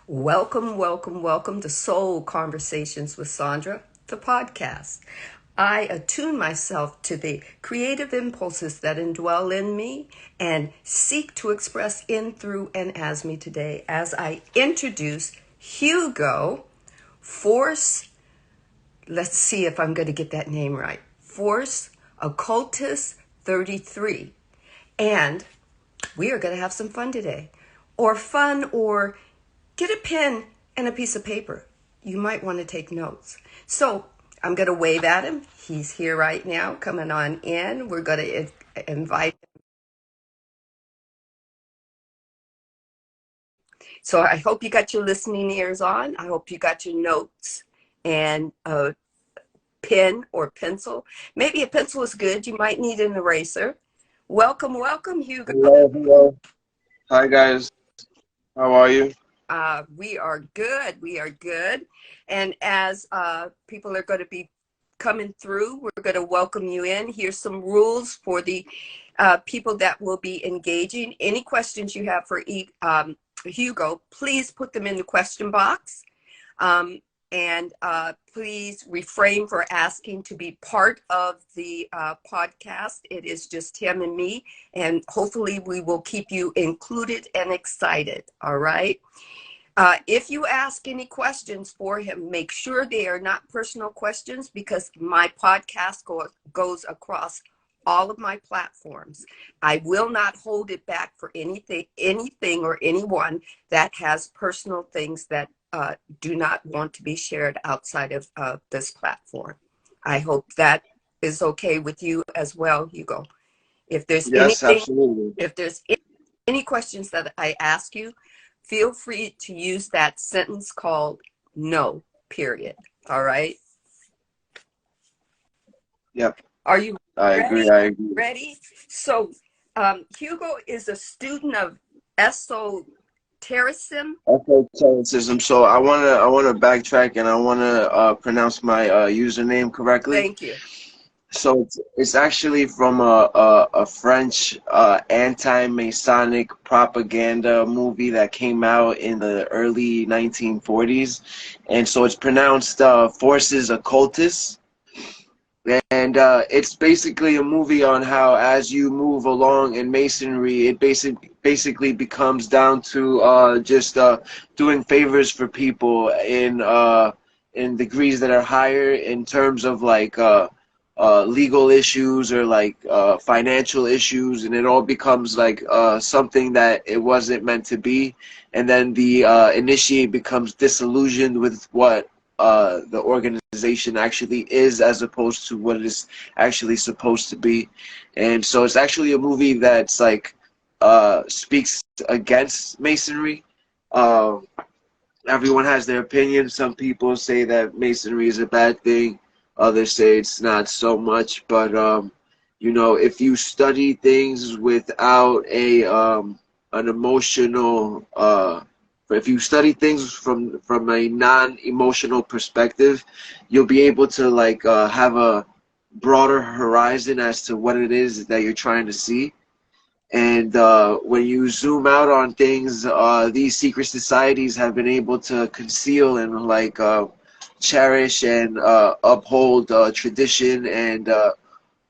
Welcome, welcome, welcome to Soul Conversations with Sandra, the podcast. I attune myself to the creative impulses that indwell in me and seek to express in, through, and as me today as I introduce Hugo, Force, let's see if I'm going to get that name right, Force Occultist 33. And we are going to have some fun today. Or get a pen and a piece of paper. You might want to take notes. So I'm going to wave at him. He's here right now, coming on in. We're going to invite him. So I hope you got your listening ears on. I hope you got your notes and a pen or pencil. Maybe a pencil is good. You might need an eraser. Welcome, welcome, Hugo. Hello, hello. Hi, guys. How are you? We are good. We are good. And as people are going to be coming through, we're going to welcome you in. Here's some rules for the people that will be engaging. Any questions you have for Hugo, please put them in the question box. And please refrain for asking to be part of the podcast. It is just him and me, and hopefully we will keep you included and excited, all right? If you ask any questions for him, make sure they are not personal questions because my podcast goes across all of my platforms. I will not hold it back for anything or anyone that has personal things that do not want to be shared outside of this platform. I hope that is okay with you as well, Hugo. If there's Yes, absolutely. if there's any questions that I ask you, feel free to use that sentence called no, period. All right? Yep. Are you I agree. I agree. ready? So, Hugo is a student of esotericism. Occultism. So I wanna backtrack and I wanna pronounce my username correctly. Thank you. So it's actually from a French anti-Masonic propaganda movie that came out in the early 1940s, and so it's pronounced Forces Occultists. And it's basically a movie on how, as you move along in masonry, it basically becomes down to just doing favors for people in degrees that are higher in terms of like legal issues or like financial issues, and it all becomes like something that it wasn't meant to be, and then the initiate becomes disillusioned with what the organization actually is as opposed to what it is actually supposed to be. And so it's actually a movie that's like speaks against masonry. Everyone has their opinion. Some people say that masonry is a bad thing, others say it's not so much. But you know, if you study things without an emotional if you study things from a non-emotional perspective, you'll be able to like have a broader horizon as to what it is that you're trying to see. And when you zoom out on things, these secret societies have been able to conceal and like cherish and uphold tradition and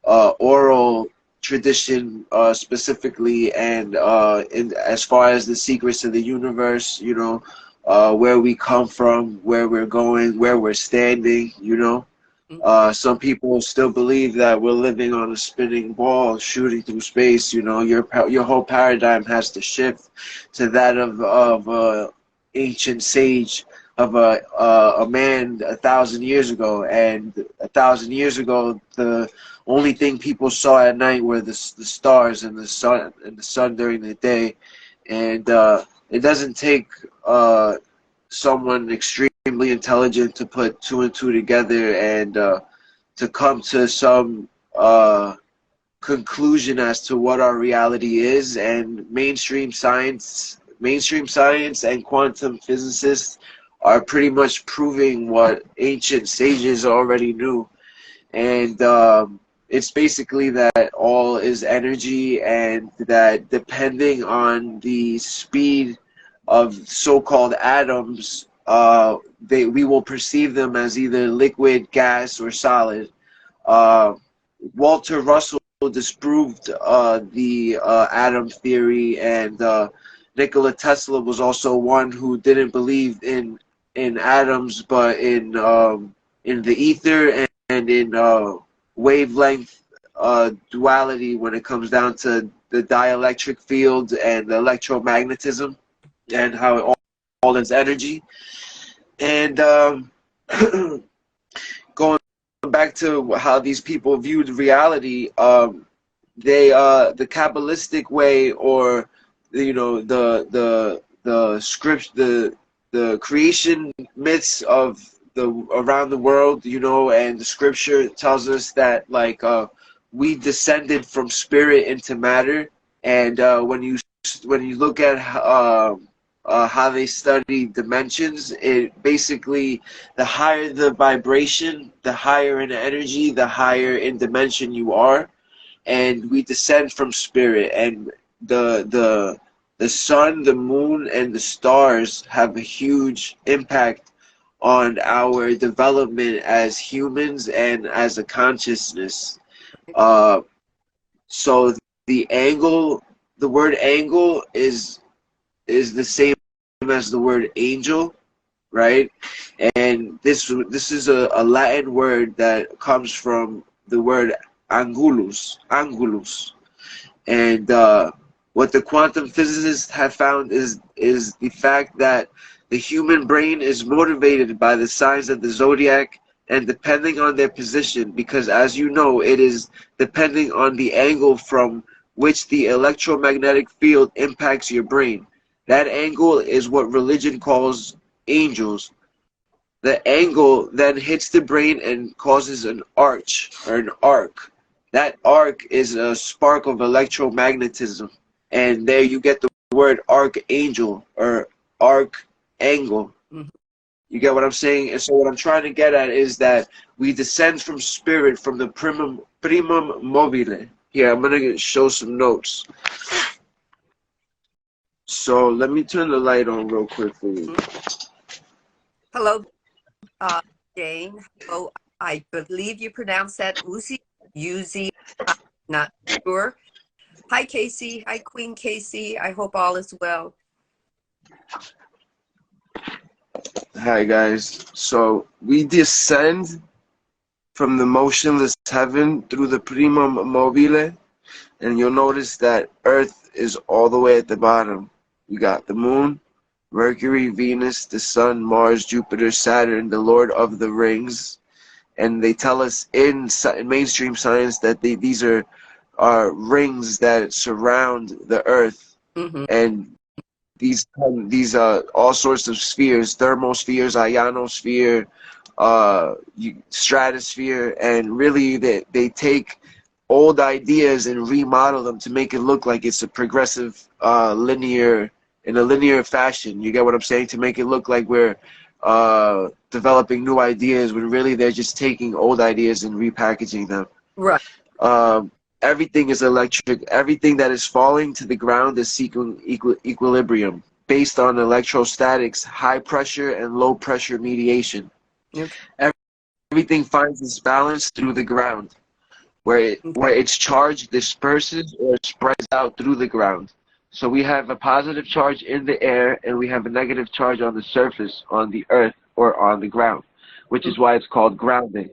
oral tradition specifically, and as far as the secrets of the universe, you know, where we come from, where we're going, where we're standing, you know. Some people still believe that we're living on a spinning ball shooting through space. You know, your whole paradigm has to shift to that of ancient sage, of a man 1,000 years ago. And 1,000 years ago, the only thing people saw at night were the stars and the sun during the day. And it doesn't take someone extremely intelligent to put two and two together and to come to some conclusion as to what our reality is. And mainstream science and quantum physicists are pretty much proving what ancient sages already knew. And it's basically that all is energy, and that depending on the speed so-called atoms, we will perceive them as either liquid, gas, or solid. Walter Russell disproved the atom theory, and Nikola Tesla was also one who didn't believe in atoms, but in the ether and in wavelength duality when it comes down to the dielectric field and the electromagnetism and how it all is energy. And going back to how these people viewed reality, they the Kabbalistic way, or the script, the creation myths of the around the world, and the scripture tells us that we descended from spirit into matter. And when you look at how they study dimensions, it basically, the higher the vibration, the higher in energy, the higher in dimension you are, and we descend from spirit. And the sun, the moon, and the stars have a huge impact on our development as humans and as a consciousness. So the word angle is the same as the word angel, right? And this is a Latin word that comes from the word angulus. And what the quantum physicists have found is the fact that the human brain is motivated by the signs of the zodiac, and depending on their position, because as you know, it is depending on the angle from which the electromagnetic field impacts your brain. That angle is what religion calls angels. The angle then hits the brain and causes an arch, or an arc. That arc is a spark of electromagnetism. And there you get the word archangel, or arc-angle. Mm-hmm. You get what I'm saying? And so what I'm trying to get at is that we descend from spirit, from the primum mobile. Here, I'm going to show some notes. So let me turn the light on real quick for you. Hello, Jane. Oh, I believe you pronounce that Uzi. I'm not sure. Hi, Casey. Hi, Queen Casey. I hope all is well. Hi, guys. So we descend from the motionless heaven through the primum mobile, and you'll notice that Earth is all the way at the bottom. You got the moon, Mercury, Venus, the sun, Mars, Jupiter, Saturn, the Lord of the Rings. And they tell us in mainstream science that these are rings that surround the Earth. Mm-hmm. And these all sorts of spheres: thermospheres, ionosphere, stratosphere, and really they take old ideas and remodel them to make it look like it's a progressive in a linear fashion. You get what I'm saying? To make it look like we're developing new ideas, when really they're just taking old ideas and repackaging them. Right. Everything is electric. Everything that is falling to the ground is seeking equilibrium based on electrostatics, high pressure and low pressure mediation. Okay. Everything finds its balance through the ground, where its charge disperses or spreads out through the ground. So we have a positive charge in the air, and we have a negative charge on the surface, on the earth, or on the ground, which is why it's called grounding.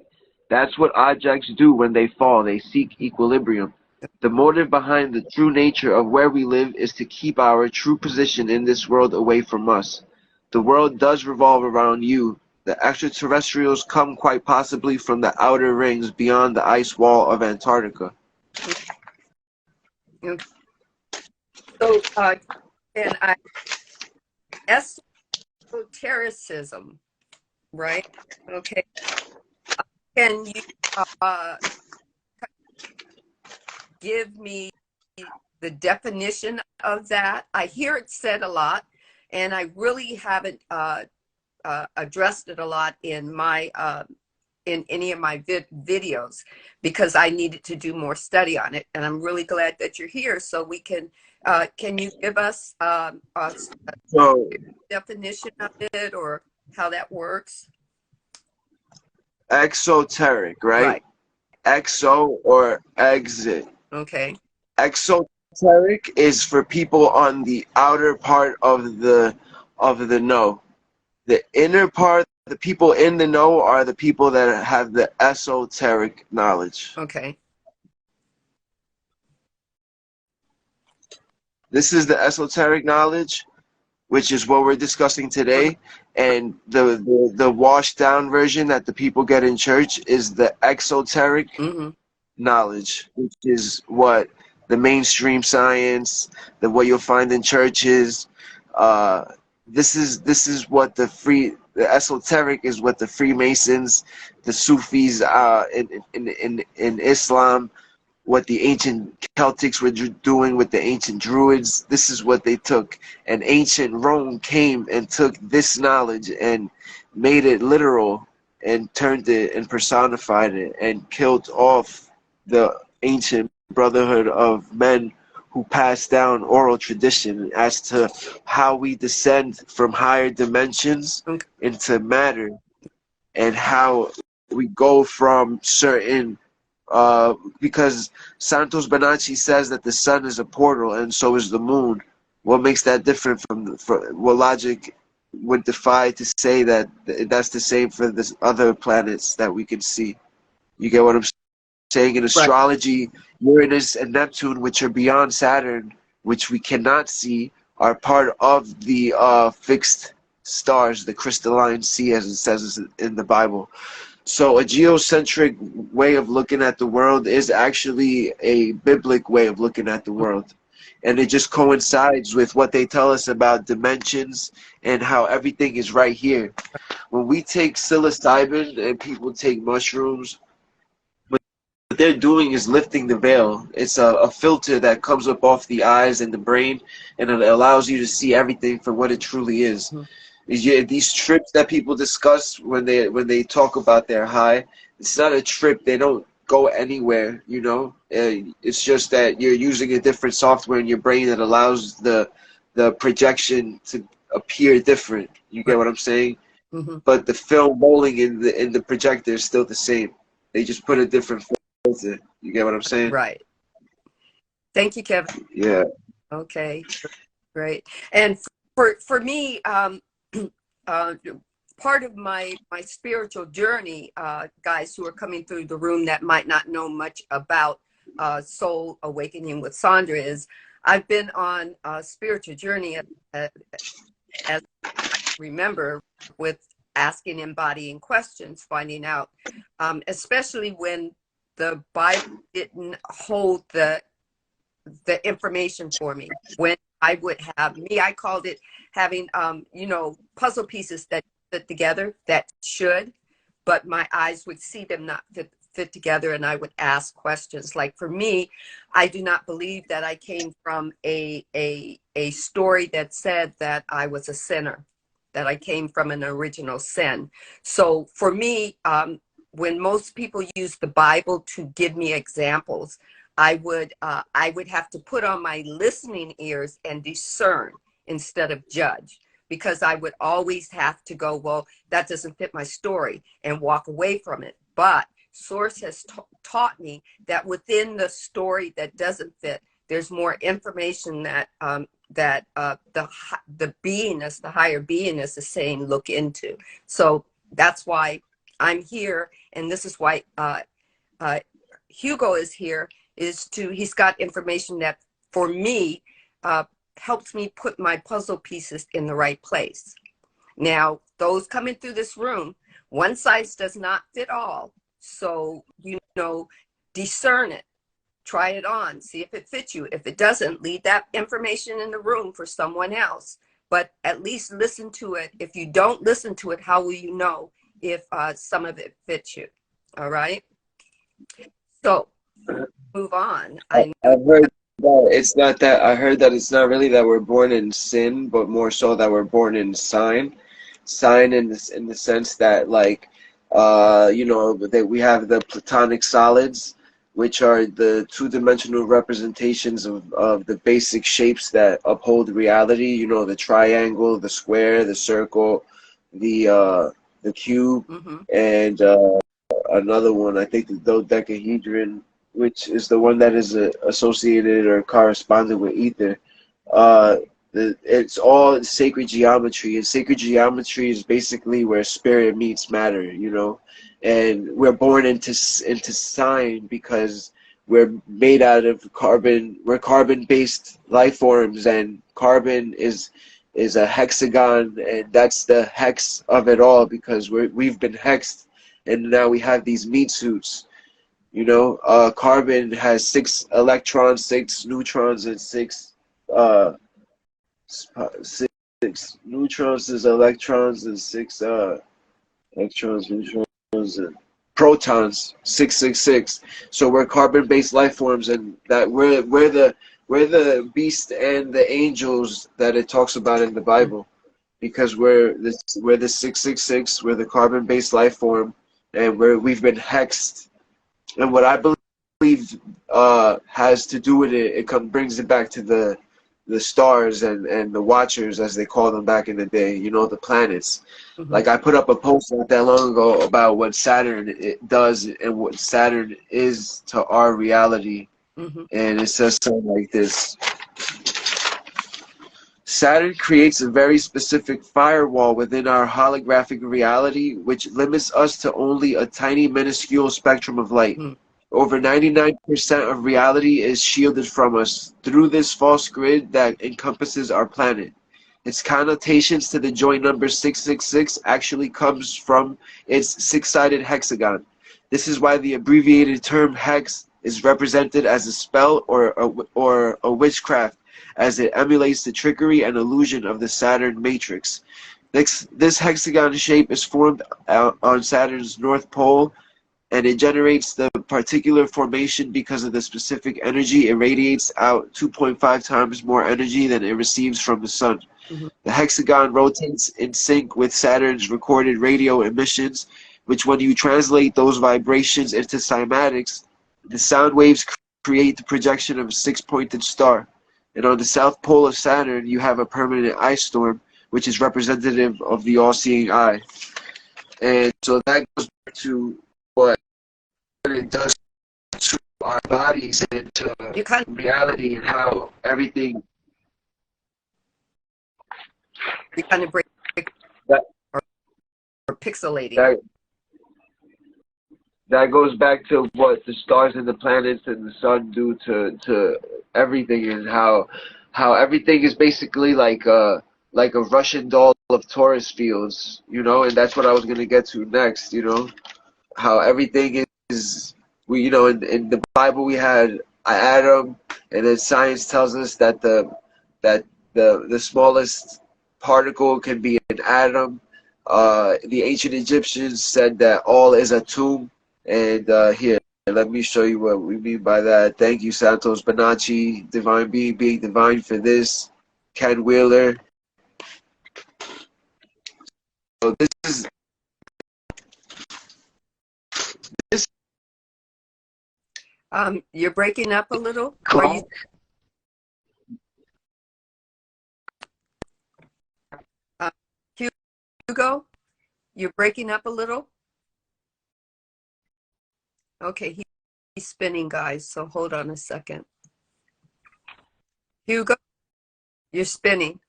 That's what objects do when they fall. They seek equilibrium. The motive behind the true nature of where we live is to keep our true position in this world away from us. The world does revolve around you. The extraterrestrials come quite possibly from the outer rings beyond the ice wall of Antarctica. Okay. So, and esotericism, right? Okay. Can you give me the definition of that? I hear it said a lot, and I really haven't addressed it a lot in my in any of my videos, because I needed to do more study on it. And I'm really glad that you're here so we can Can you give us a So definition of it or how that works? exoteric, right? Right. Exo or exit. Okay. Exoteric is for people on the outer part of the know. The inner part, the people in the know, are the people that have the esoteric knowledge. Okay. This is the esoteric knowledge, which is what we're discussing today. And the washed down version that the people get in church is the exoteric Mm-hmm. knowledge, which is what the mainstream science, what you'll find in churches. This is what the esoteric is what the Freemasons, the Sufis in Islam, what the ancient Celtics were doing with the ancient Druids. This is what they took. And ancient Rome came and took this knowledge and made it literal and turned it and personified it and killed off the ancient brotherhood of men who passed down oral tradition as to how we descend from higher dimensions Okay. into matter, and how we go from certain because Santos Bonacci says that the sun is a portal and so is the moon. What makes that different from what logic would defy to say that that's the same for the other planets that we can see? You get what I'm saying? In Right. astrology, Uranus and Neptune, which are beyond Saturn, which we cannot see, are part of the fixed stars, the crystalline sea, as it says in the Bible. So a geocentric way of looking at the world is actually a biblical way of looking at the world. And it just coincides with what they tell us about dimensions and how everything is right here. When we take psilocybin and people take mushrooms, what they're doing is lifting the veil. It's a filter that comes up off the eyes and the brain, and it allows you to see everything for what it truly is. These trips that people discuss when they talk about their high, it's not a trip. They don't go anywhere, you know. It's just that you're using a different software in your brain that allows the projection to appear different. You get what I'm saying? Mm-hmm. But the film rolling in the projector is still the same. They just put a different filter. You get what I'm saying? Right. Thank you, Kevin. Yeah. Okay. Great. And for me, part of my spiritual journey, guys who are coming through the room that might not know much about Soul Awakening with Sandra, is I've been on a spiritual journey as I remember, with asking, embodying questions, finding out, especially when the Bible didn't hold the information for me. When I would have I called it having, puzzle pieces that fit together that should, but my eyes would see them not fit together, and I would ask questions. Like for me, I do not believe that I came from a story that said that I was a sinner, that I came from an original sin. So for me, when most people use the Bible to give me examples, I would have to put on my listening ears and discern instead of judge, because I would always have to go, well, that doesn't fit my story, and walk away from it. But Source has taught me that within the story that doesn't fit, there's more information that the beingness, the higher beingness, is saying look into. So that's why I'm here, and this is why Hugo is here. He's got information that for me helps me put my puzzle pieces in the right place. Now, those coming through this room, one size does not fit all. So, discern it, try it on, see if it fits you. If it doesn't, leave that information in the room for someone else, but at least listen to it. If you don't listen to it, how will you know if some of it fits you? All right. So move on. I've heard that it's not that. I heard that it's not really that we're born in sin, but more so that we're born in sign in the sense that, like, that we have the platonic solids, which are the two-dimensional representations of the basic shapes that uphold reality. You know, the triangle, the square, the circle, the cube, and another one, I think the dodecahedron, which is the one that is associated or corresponding with ether. It's all sacred geometry, and sacred geometry is basically where spirit meets matter, you know. And we're born into sign because we're made out of carbon. We're carbon-based life forms, and carbon is a hexagon, and that's the hex of it all because we've been hexed, and now we have these meat suits. You know, carbon has 6 electrons, 6 neutrons, and 6 neutrons is electrons, and 6 electrons, neutrons, and protons. 666. So we're carbon-based life forms, and that we're the beast and the angels that it talks about in the Bible, because we're the 666. We're the carbon-based life form, and we've been hexed. And what I believe has to do with it, brings it back to the stars and the watchers, as they called them back in the day, you know, the planets. Like, I put up a post not that long ago about what Saturn does and what Saturn is to our reality. And it says something like this: Saturn creates a very specific firewall within our holographic reality, which limits us to only a tiny minuscule spectrum of light. Over 99% of reality is shielded from us through this false grid that encompasses our planet. Its connotations to the joint number 666 actually comes from its six-sided hexagon. This is why the abbreviated term hex is represented as a spell or a witchcraft, as it emulates the trickery and illusion of the Saturn matrix. This hexagon shape is formed on Saturn's north pole, and it generates the particular formation because of the specific energy it radiates out 2.5 times more energy than it receives from the sun. The hexagon rotates in sync with Saturn's recorded radio emissions, which, when you translate those vibrations into cymatics, the sound waves create the projection of a 6-pointed star. And on the south pole of Saturn, you have a permanent ice storm, which is representative of the all-seeing eye. And so that goes back to what it does to our bodies and to reality, and how everything. You kind of break that, or pixelating. That goes back to what the stars and the planets and the sun do to everything, and how everything is basically like a Russian doll of Taurus fields, you know. And that's what I was gonna get to next, you know, how everything is you know, in the Bible we had Adam, and then science tells us that the smallest particle can be an atom. The ancient Egyptians said that all is a tomb. And here, let me show you what we mean by that. Thank you, Santos Bonacci, Divine Being Divine, for this. Ken Wheeler. So this. You're breaking up a little. Hugo, you're breaking up a little. Okay, he's spinning, guys, so hold on a second. Hugo, you're spinning.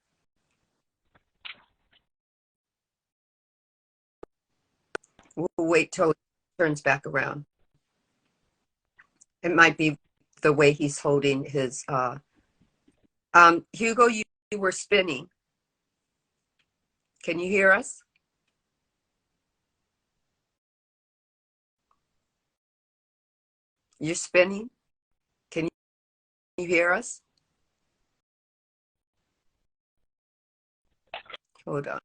We'll wait till it turns back around. It might be the way he's holding his Hugo, you were spinning. Can you hear us? You're spinning. Can you hear us? Hold on.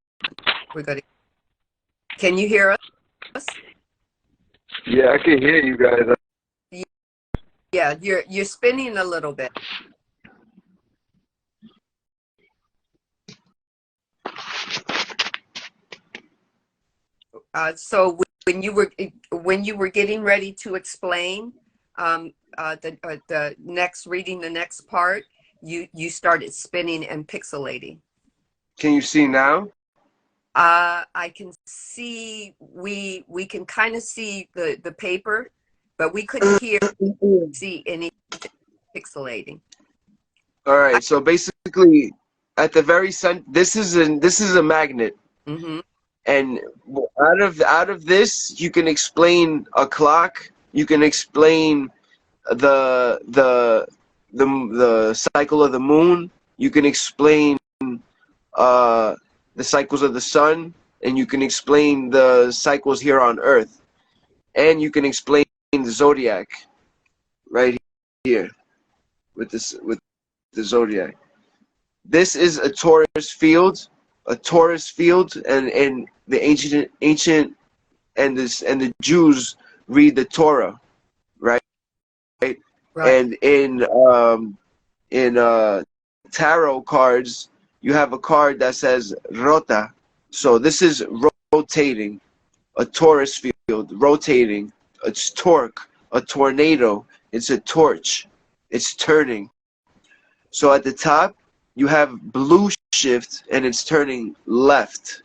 Can you hear us? Yeah, I can hear you guys. Yeah, you're spinning a little bit. So when you were getting ready to explain the next reading, the next part, you started spinning and pixelating. Can you see now? I can see, we can kind of see the paper, but we couldn't hear, see any pixelating. All right. So basically, at the very center, this is a magnet, Mm-hmm. and out of this, you can explain a clock. You can explain the cycle of the moon. You can explain the cycles of the sun, and you can explain the cycles here on Earth, and you can explain the zodiac right here with the zodiac. This is a Taurus field, and the ancient and the Jews read the Torah, right? Right. And in tarot cards, you have a card that says Rota. So this is rotating, a Taurus field, rotating. It's torque, a tornado. It's a torch. It's turning. So at the top, you have blue shift, and it's turning left.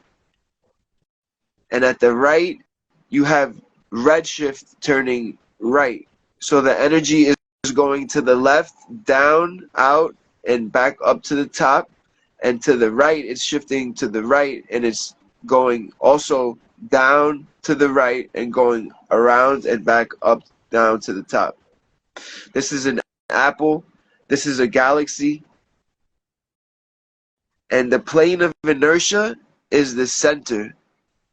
And at the right, you have red shift turning right. So the energy is going to the left, down, out, and back up to the top. And to the right, it's shifting to the right, and it's going also down to the right and going around and back up, down to the top. This is an apple. This is a galaxy. And the plane of inertia is the center.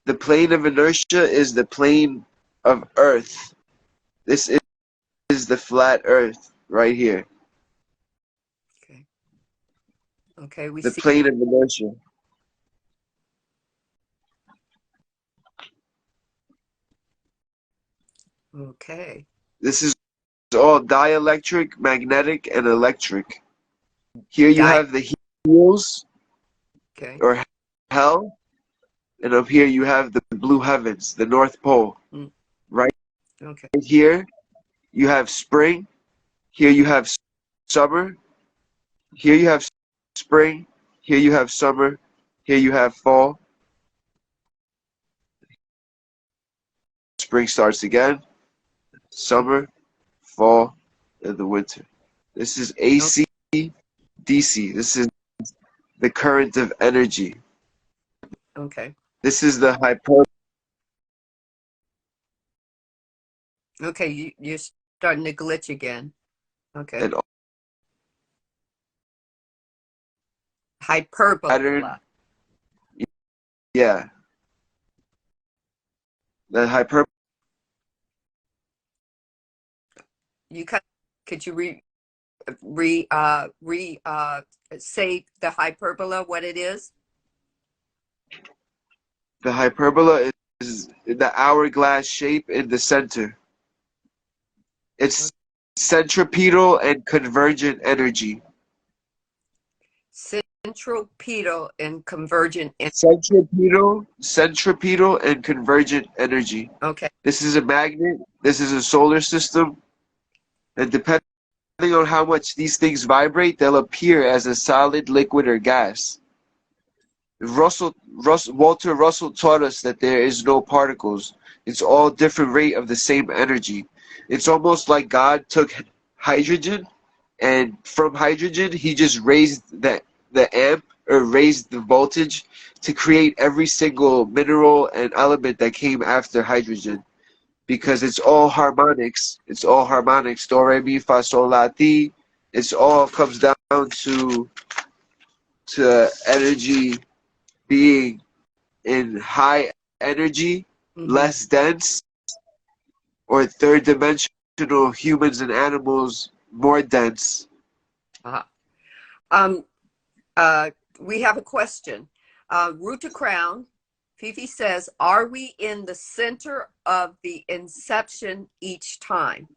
The plane of inertia is the plane of Earth. This is the flat Earth right here. Okay. Okay, we The see. plane of inertia. Okay. This is all dielectric, magnetic, and electric. Here you have the heels, Okay. or hell, and up here you have the blue heavens, the North Pole. Right Okay. here you have spring. Here you have summer. Here you have spring. Here you have summer. Here you have fall. Spring starts again. Summer, fall, and the winter. This is AC, DC. This is the current of energy. Okay. This is the hyper. Okay, you're starting to glitch again. Okay. And Hyperbola. pattern. Yeah. The hyper. You could you say the hyperbola, what it is? The hyperbola is the hourglass shape in the center. It's centripetal and convergent energy. Centripetal and convergent energy. Centripetal and convergent energy. Okay. This is a magnet. This is a solar system. And depending on how much these things vibrate, they'll appear as a solid, liquid, or gas. Walter Russell taught us that there is no particles. It's all different rate of the same energy. It's almost like God took hydrogen, and from hydrogen, he just raised the amp, or raised the voltage, to create every single mineral and element that came after hydrogen. Because it's all harmonics. It's all harmonics. Do, re, mi, fa, sol, la, ti. It's all comes down to energy being in high energy, less dense, or third dimensional humans and animals more dense. We have a question. Root to Crown, Fifi says, are we in the center of the inception each time?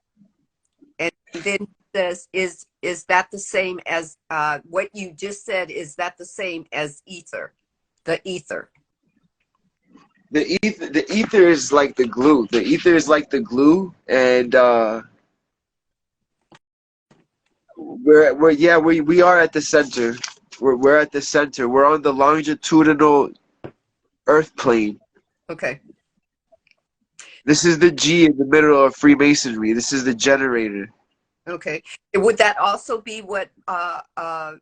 And then says, is that the same as what you just said? Is that the same as ether? The ether. The ether is like the glue. The ether is like the glue, and We are at the center. We're at the center. We're on the longitudinal earth plane. Okay. This is the G in the middle of Freemasonry. This is the generator. Okay. Would that also be what I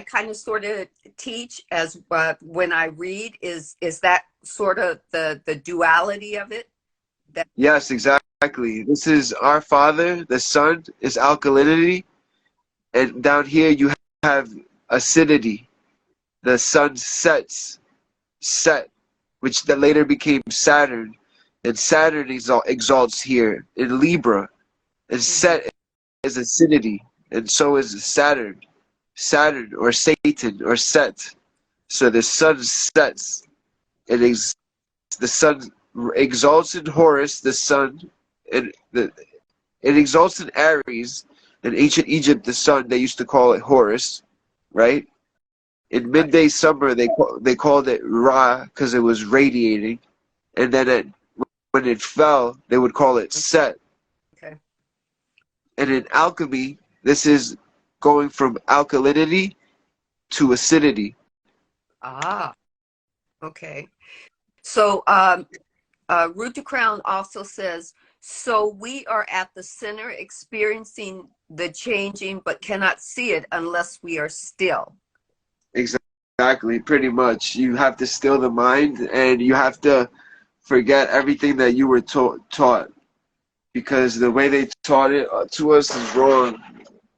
kind of sort of teach as when I read? Is that sort of the duality of it? That Yes, exactly. This is our Father. The Sun is alkalinity, and down here you have acidity. The Sun set, which then later became Saturn, and Saturn exalts here in Libra, and Set is acidity, and so is Saturn or Satan or Set. So the Sun sets, and the Sun exalts in Horus, the Sun, and it exalts in Aries. In ancient Egypt, the Sun, they used to call it Horus, right? In midday summer, they called it Ra because it was radiating, and then when it fell, they would call it Set. okay. And in alchemy, this is going from alkalinity to acidity. Ah, okay. So Root to Crown also says, so we are at the center experiencing the changing, but cannot see it unless we are still. Exactly, pretty much. You have to still the mind, and you have to forget everything that you were taught, because the way they taught it to us is wrong.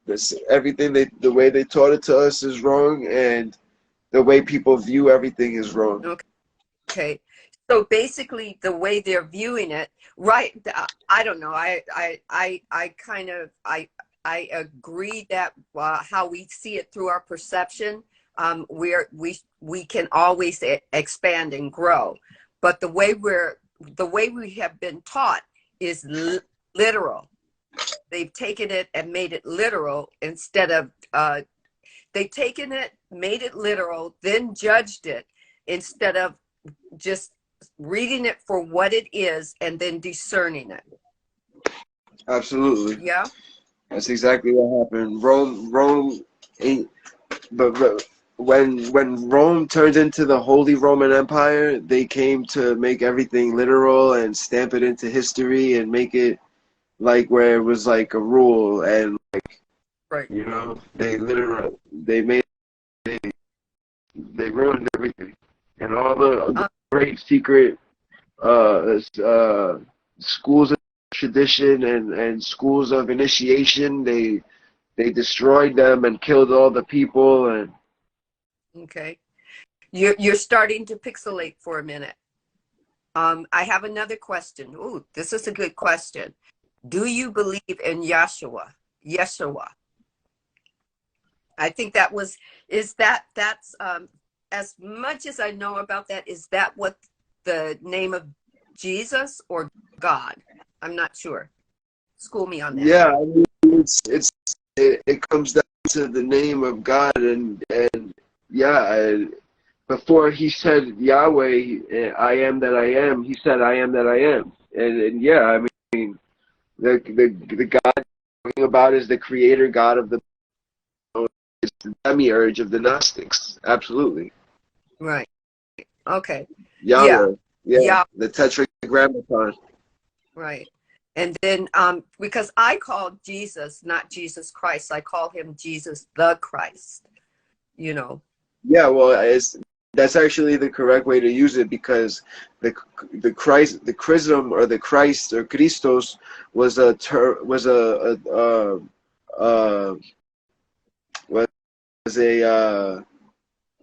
The way they taught it to us is wrong, and the way people view everything is wrong. Okay. So basically, the way they're viewing it, right? I don't know. I agree that how we see it through our perception, we can always expand and grow, but the way we have been taught is literal. They've taken it and made it literal instead of they've taken it, made it literal, then judged it instead of just reading it for what it is and then discerning it. Absolutely. Yeah. That's exactly what happened. Rome ain't, but when Rome turned into the Holy Roman Empire, they came to make everything literal and stamp it into history and make it like where it was like a rule, and like, right. You know, they ruined everything, and all the great secret schools of tradition and schools of initiation, they destroyed them and killed all the people. And okay, you're starting to pixelate for a minute. I have another question. Ooh, this is a good question. Do you believe in Yeshua? I think that's as much as I know about that, is that what the name of Jesus or God? I'm not sure. School me on that. Yeah, I mean, it comes down to the name of God, and yeah, before he said Yahweh, I am that I am, he said I am that I am, and yeah, I mean, the God I'm talking about is the creator God of the demiurge of the Gnostics. Absolutely. Right. Okay. Yahweh. Yeah. The Tetragrammaton. Right. And then because I call Jesus not Jesus Christ, I call him Jesus the Christ. You know. Yeah, well, that's actually the correct way to use it, because the Christ, the chrism, or the Christ or Christos was a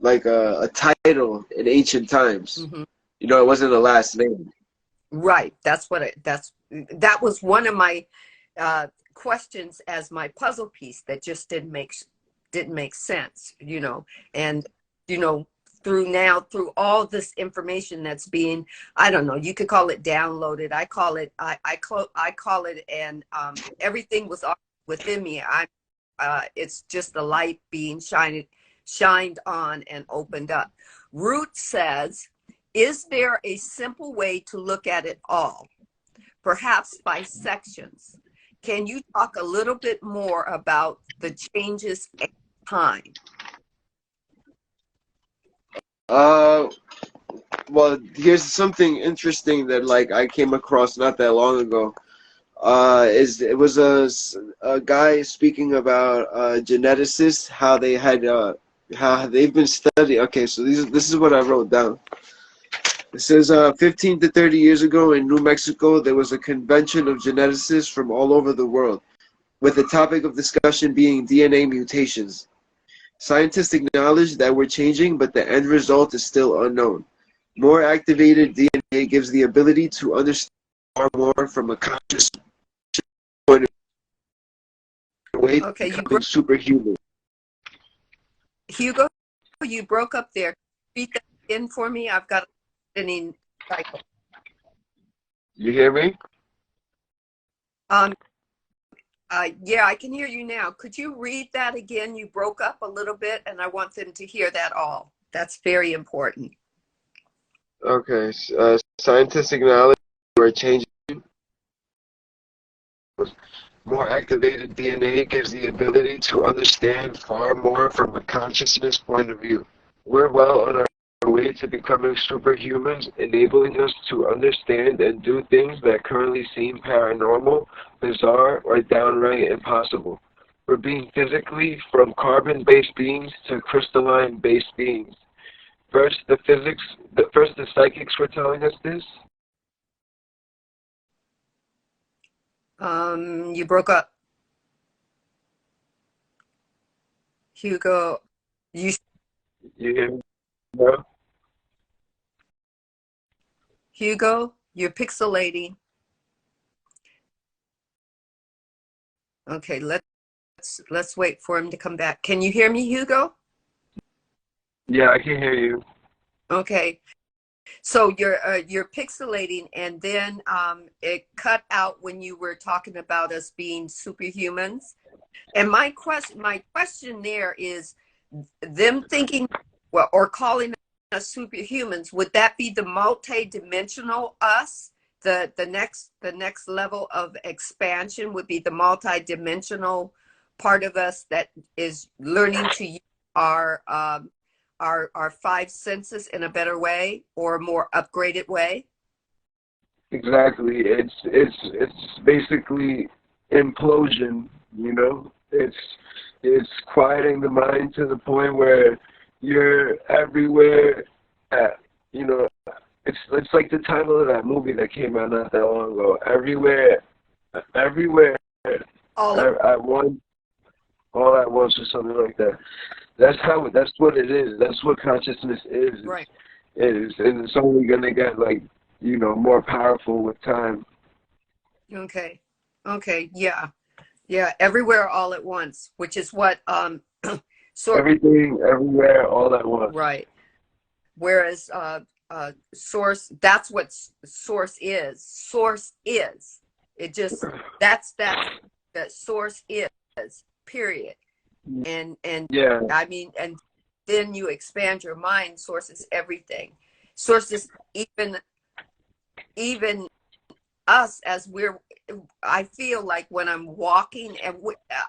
like a title in ancient times. Mm-hmm. You know, it wasn't a last name. Right. That was one of my questions as my puzzle piece that just didn't make sense, you know. And you know, through all this information that's being, I don't know, you could call it downloaded. I call it and everything was within me. It's just the light being shined on and opened up. Root says, is there a simple way to look at it all, perhaps by sections? Can you talk a little bit more about the changes in time? Well, here's something interesting that like I came across not that long ago. It was a guy speaking about geneticists, how they had how they've been studying. Okay, so this is what I wrote down. It says 15 to 30 years ago in New Mexico, there was a convention of geneticists from all over the world, with the topic of discussion being DNA mutations. Scientists acknowledge that we're changing, but the end result is still unknown. More activated DNA gives the ability to understand far more from a conscious point of view, Okay, becoming superhuman. Hugo, you broke up there. Repeat that in for me. I've got a spinning cycle. You hear me? Yeah, I can hear you now. Could you read that again? You broke up a little bit, and I want them to hear that all. That's very important. Okay. Scientists acknowledge we're changing. More activated DNA gives the ability to understand far more from a consciousness point of view. We're well on our way to becoming superhumans, enabling us to understand and do things that currently seem paranormal, bizarre, or downright impossible. We're being physically from carbon-based beings to crystalline-based beings. First, the psychics were telling us this. You broke up. Hugo, you You hear me now? Hugo, you're pixelating. Okay, let's wait for him to come back. Can you hear me, Hugo? Yeah, I can hear you. Okay. So you're pixelating, and then it cut out when you were talking about us being superhumans. And my question there is, them thinking, well, or calling us superhumans, would that be the multi-dimensional us? The next level of expansion would be the multi-dimensional part of us that is learning to use our five senses in a better way or a more upgraded way. Exactly. It's basically implosion, you know? It's quieting the mind to the point where you're everywhere at, you know, it's like the title of that movie that came out not that long ago. Everywhere All at once, all at once, or something like that. That's what it is. That's what consciousness is. right. And it's only gonna get like, you know, more powerful with time. Okay. Okay. Yeah. Yeah. Everywhere, all at once, which is what Everything, everywhere, all at once. right. Whereas source, that's what source is. Source is. It just that's that source is. Period. And Yeah. I mean, and then you expand your mind. Source is everything. Source is even us as I feel like when I'm walking, and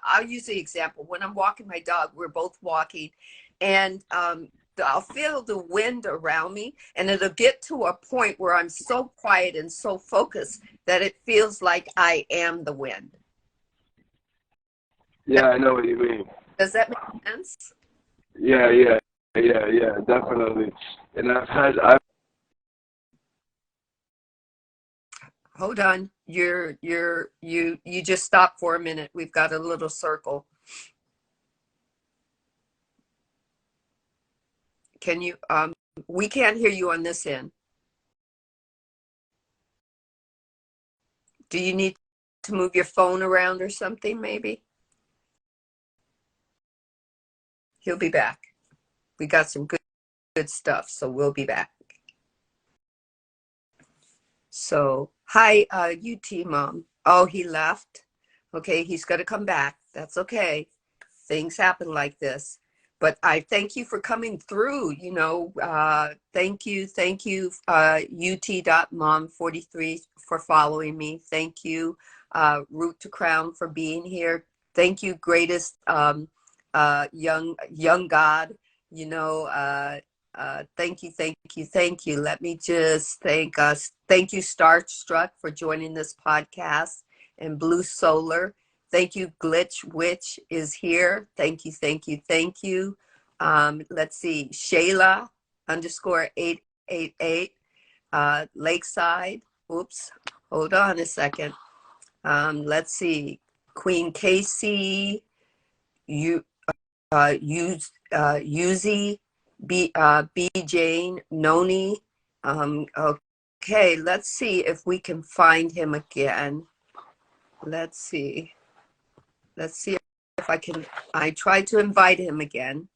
I'll use the example, when I'm walking my dog, we're both walking, and I'll feel the wind around me, and it'll get to a point where I'm so quiet and so focused that it feels like I am the wind. Yeah, I know what you mean. Does that make sense? Yeah, definitely. And I've Hold on. You just stopped for a minute. We've got a little circle. Can you we can't hear you on this end. Do you need to move your phone around or something maybe? He'll be back. We got some good stuff, so we'll be back. So, hi, UT mom. Oh, he left. Okay, he's going to come back. That's okay. Things happen like this. But I thank you for coming through, you know. Thank you, ut.mom43 for following me. Thank you, Root to Crown, for being here. Thank you, greatest young God. You know, thank you, thank you, thank you. Let me just thank us. Thank you, Starstruck, for joining this podcast, and Blue Solar. Thank you, Glitch Witch is here. Thank you, thank you, thank you. Let's see, Shayla _888, Lakeside. Oops, hold on a second. Let's see, Queen Casey, Yuzi, B Jane, Noni. Okay, let's see if we can find him again. Let's see if I can. I tried to invite him again,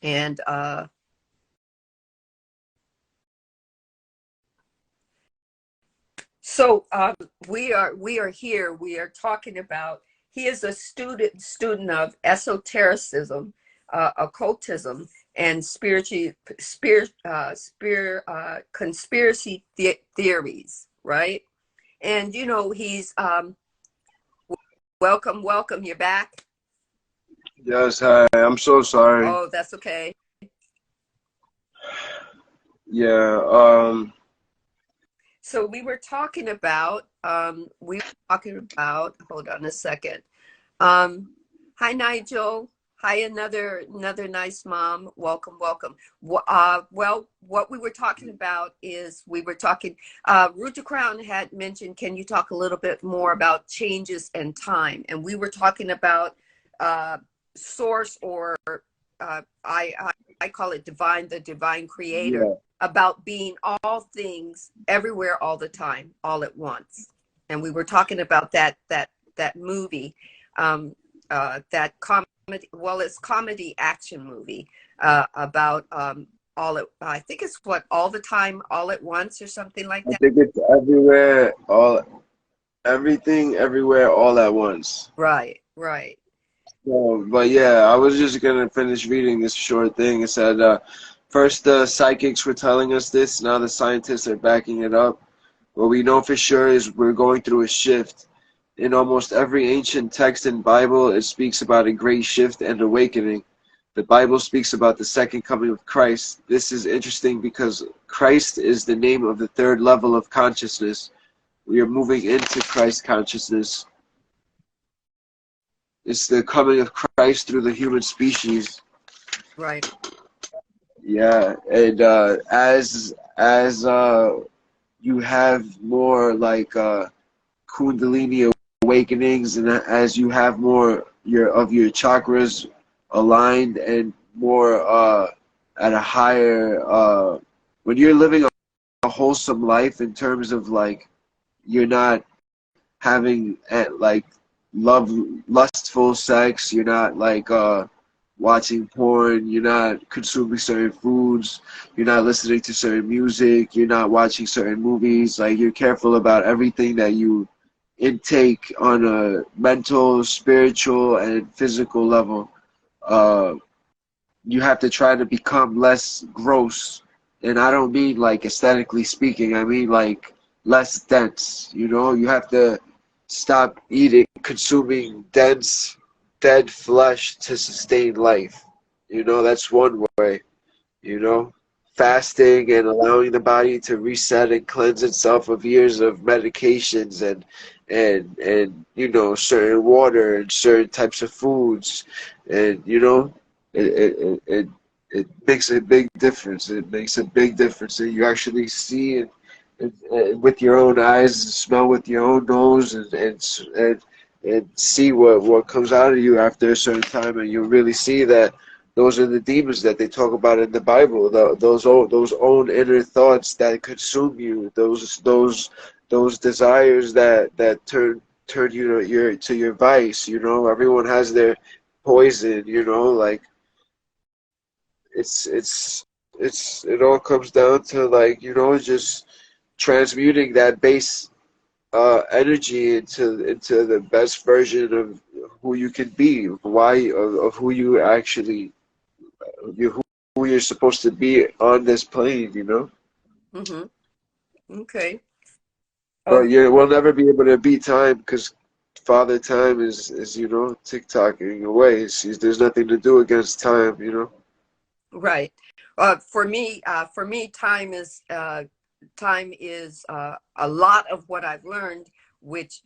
and so we are here. We are talking about. He is a student of esotericism, occultism, and conspiracy theories, right? And you know, he's welcome. You're back. Yes, hi. I'm so sorry. Oh, that's okay. Yeah, So we were talking about hold on a second. Hi, Nigel. Hi, another nice mom. Welcome. Well, what we were talking about is Root to Crown had mentioned, can you talk a little bit more about changes in time? And we were talking about source, or I call it divine, the divine creator, yeah. about being all things everywhere all the time, all at once. And we were talking about that movie, that comedy, well, it's comedy action movie, about I think it's all the time, all at once, or something like I that. think it's everywhere, everything, everywhere, all at once. Right. So, but yeah, I was just gonna finish reading this short thing. It said, first the psychics were telling us this, now the scientists are backing it up. What we know for sure is we're going through a shift. In almost every ancient text in Bible, it speaks about a great shift and awakening. The Bible speaks about the second coming of Christ. This is interesting because Christ is the name of the third level of consciousness. We are moving into Christ consciousness. It's the coming of Christ through the human species. Right. Yeah, and as you have more like Kundalini awakenings, and as you have more of your chakras aligned and more at a higher when you're living a wholesome life in terms of like you're not having like lustful sex, you're not like watching porn, you're not consuming certain foods, you're not listening to certain music, you're not watching certain movies, like you're careful about everything that you intake on a mental, spiritual, and physical level. You have to try to become less gross, and I don't mean like aesthetically speaking, I mean like less dense. You know, you have to stop consuming dense, dead flesh to sustain life. You know, that's one way. You know, fasting and allowing the body to reset and cleanse itself of years of medications and you know, certain water and certain types of foods, and you know, it makes a big difference. It makes a big difference, and you actually see it with your own eyes, smell with your own nose, and see what comes out of you after a certain time, and you really see that those are the demons that they talk about in the Bible. Those own inner thoughts that consume you. Those desires that turn you to your vice. You know, everyone has their poison. You know, like it all comes down to, like, you know, just transmuting that base energy into the best version of who you can be, of who you actually who you're supposed to be on this plane, you know. Mm-hmm. Okay. But Oh, we'll never be able to beat time because Father Time is tick-tocking away. There's nothing to do against time, right. For me, time is a lot of what I've learned, which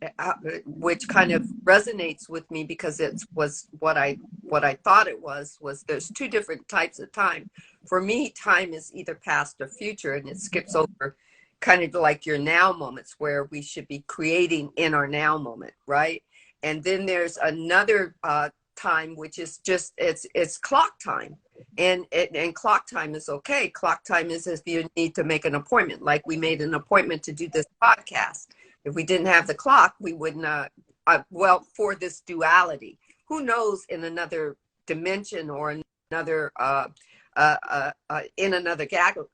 kind of resonates with me because it was what I thought it was there's two different types of time. For me, time is either past or future, and it skips over kind of like your now moments where we should be creating in our now moment, right? And then there's another time which is just it's clock time. And clock time is okay. Clock time is if you need to make an appointment, like we made an appointment to do this podcast. If we didn't have the clock, we would not. Well, for this duality, who knows in another dimension or another in another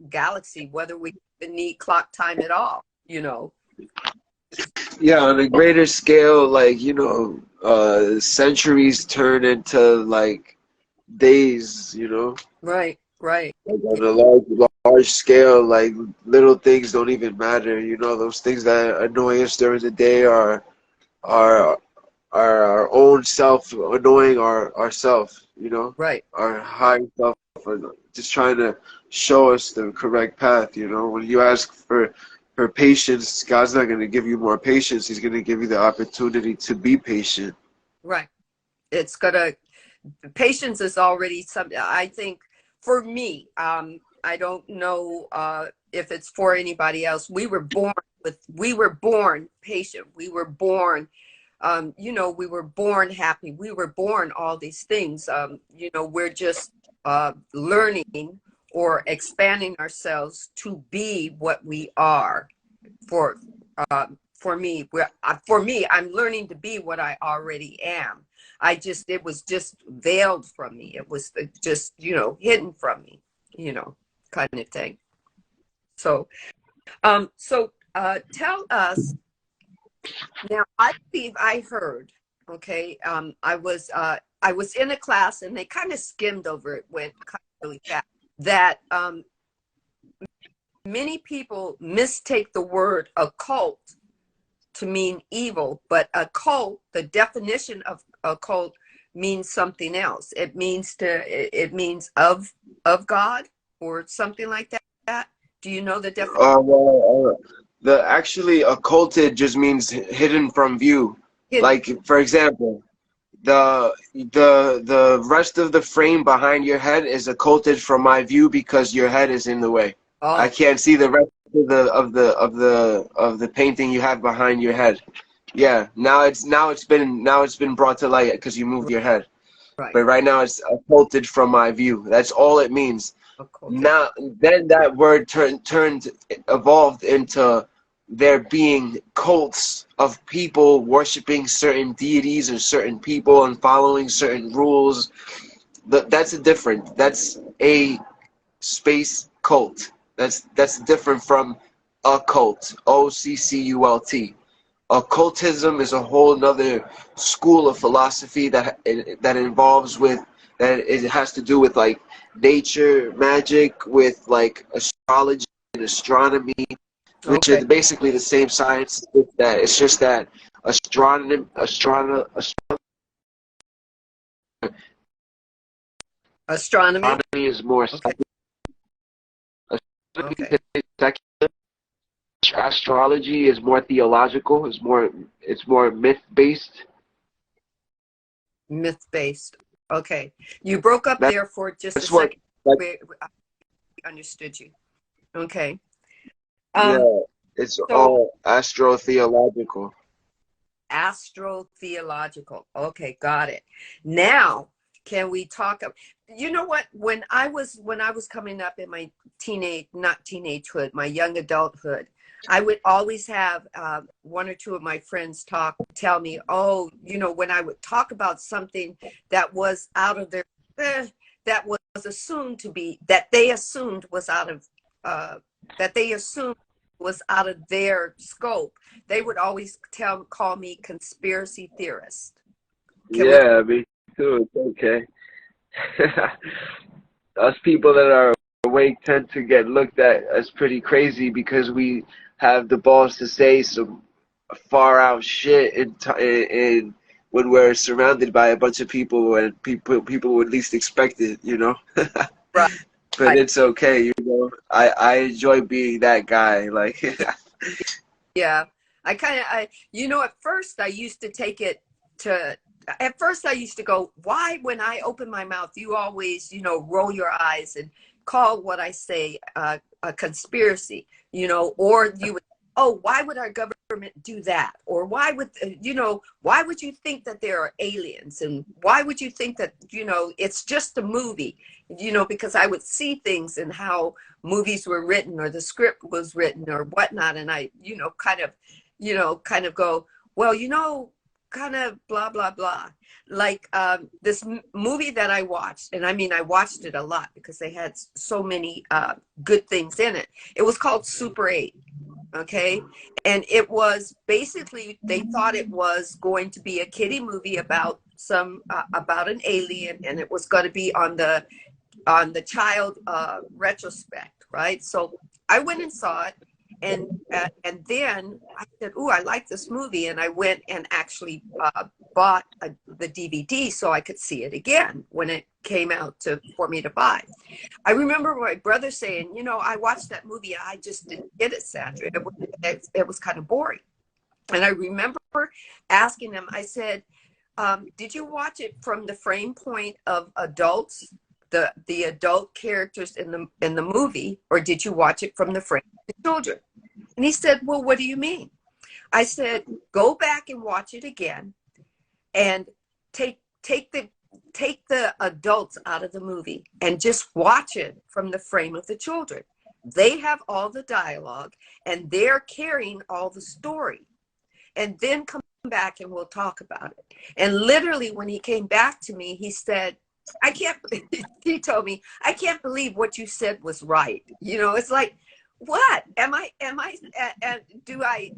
galaxy whether we even need clock time at all? Yeah, on a greater scale, like, centuries turn into like days, Right, right. Like on a large scale, like little things don't even matter, those things that annoy us during the day are our own self annoying ourself, Right. our higher self, just trying to show us the correct path. When you ask for patience, God's not going to give you more patience. He's going to give you the opportunity to be patient. Right. It's gonna Patience is already something. I think for me, I don't know if it's for anybody else. We were born patient. We were born we were born happy. We were born all these things. We're just learning or expanding ourselves to be what we are. For me, I'm learning to be what I already am. It was just veiled from me. It was just, hidden from me, kind of thing. So, tell us now. I believe I heard, okay. I was in a class and they kind of skimmed over it, went kind of really fast, that, many people mistake the word occult to mean evil, but occult, the definition of occult means something else. It means of God or something like that. Do you know the definition? The actually occulted just means hidden from view. Like, for example, the rest of the frame behind your head is occulted from my view because your head is in the way. Oh. I can't see the rest of the painting you have behind your head. Yeah, now it's been brought to light because you moved your head. Right. But right now it's occulted from my view. That's all it means. Occulted. Now then that word evolved into there being cults of people worshiping certain deities or certain people and following certain rules. That's a space cult. That's different from occult. OCCULT. Occultism is a whole nother school of philosophy that involves with that it has to do with like nature, magic, with like astrology and astronomy, which Okay. are basically the same science. It's just that astronomy is more Okay. secular. Astrology is more theological. It's more myth based. Myth based. Okay. You broke up there for just a second. We understood you. Okay. Yeah, it's all astro-theological. Astro-theological. Okay, got it. Now, can we talk? You know what? When I was coming up in my not teenagehood, my young adulthood, I would always have one or two of my friends tell me, oh, when I would talk about something that was out of their, that was assumed to be, that they assumed was out of, their scope, they would always call me conspiracy theorist. Me too. It's okay. Us people that are awake tend to get looked at as pretty crazy because we have the balls to say some far out shit in when we're surrounded by a bunch of people and people would least expect it, you know. Right. But it's okay, you know. I enjoy being that guy, like. Yeah. You know, at first I used to take it to, at first I used to go, why, when I open my mouth, you always, you know, roll your eyes and call what I say a conspiracy, you know, or you would, oh, why would our government do that? Or why would, you know, why would you think that there are aliens? And why would you think that, you know, it's just a movie, you know, because I would see things and how movies were written or the script was written or whatnot. And I, you know, kind of go, well, you know, kind of blah, blah, blah. Like this movie that I watched, and I mean, I watched it a lot because they had so many good things in it. It was called Super 8. Okay. And it was basically, they thought it was going to be a kiddie movie about about an alien, and it was going to be on the child retrospect, right? So I went and saw it, and then I said, "Ooh, I like this movie," and I went and actually bought the DVD so I could see it again when it came out for me to buy. I remember my brother saying, "You know, I watched that movie and I just didn't get it, Sandra. It was kind of boring." And I remember asking him, I said, did you watch it from the frame point of adults, the adult characters in the movie, or did you watch it from the frame of the children? And he said, well, what do you mean? I said, go back and watch it again and take the adults out of the movie and just watch it from the frame of the children. They have all the dialogue and they're carrying all the story. And then come back and we'll talk about it. And literally when he came back to me, he said, he told me, I can't believe what you said was right. You know, it's like, what am I, and do I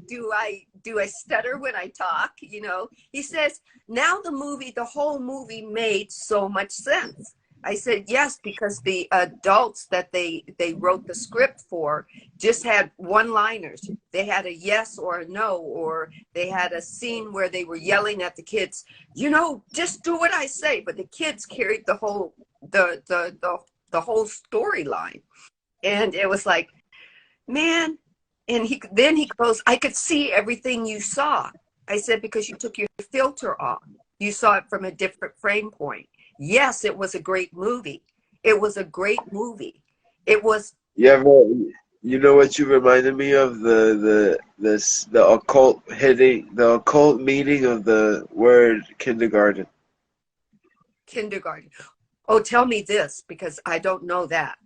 stutter when I talk? You know, he says, now the whole movie made so much sense. I said, yes, because the adults that they wrote the script for just had one-liners. They had a yes or a no, or they had a scene where they were yelling at the kids, you know, just do what I say. But the kids carried the whole whole storyline. And it was like, man. And then he goes, I could see everything you saw. I said, because you took your filter off. You saw it from a different frame point. Yes, it was a great movie. It was a great movie. It was. Yeah, well, you know what you reminded me of, the occult meaning of the word kindergarten. Kindergarten. Oh, tell me this, because I don't know that.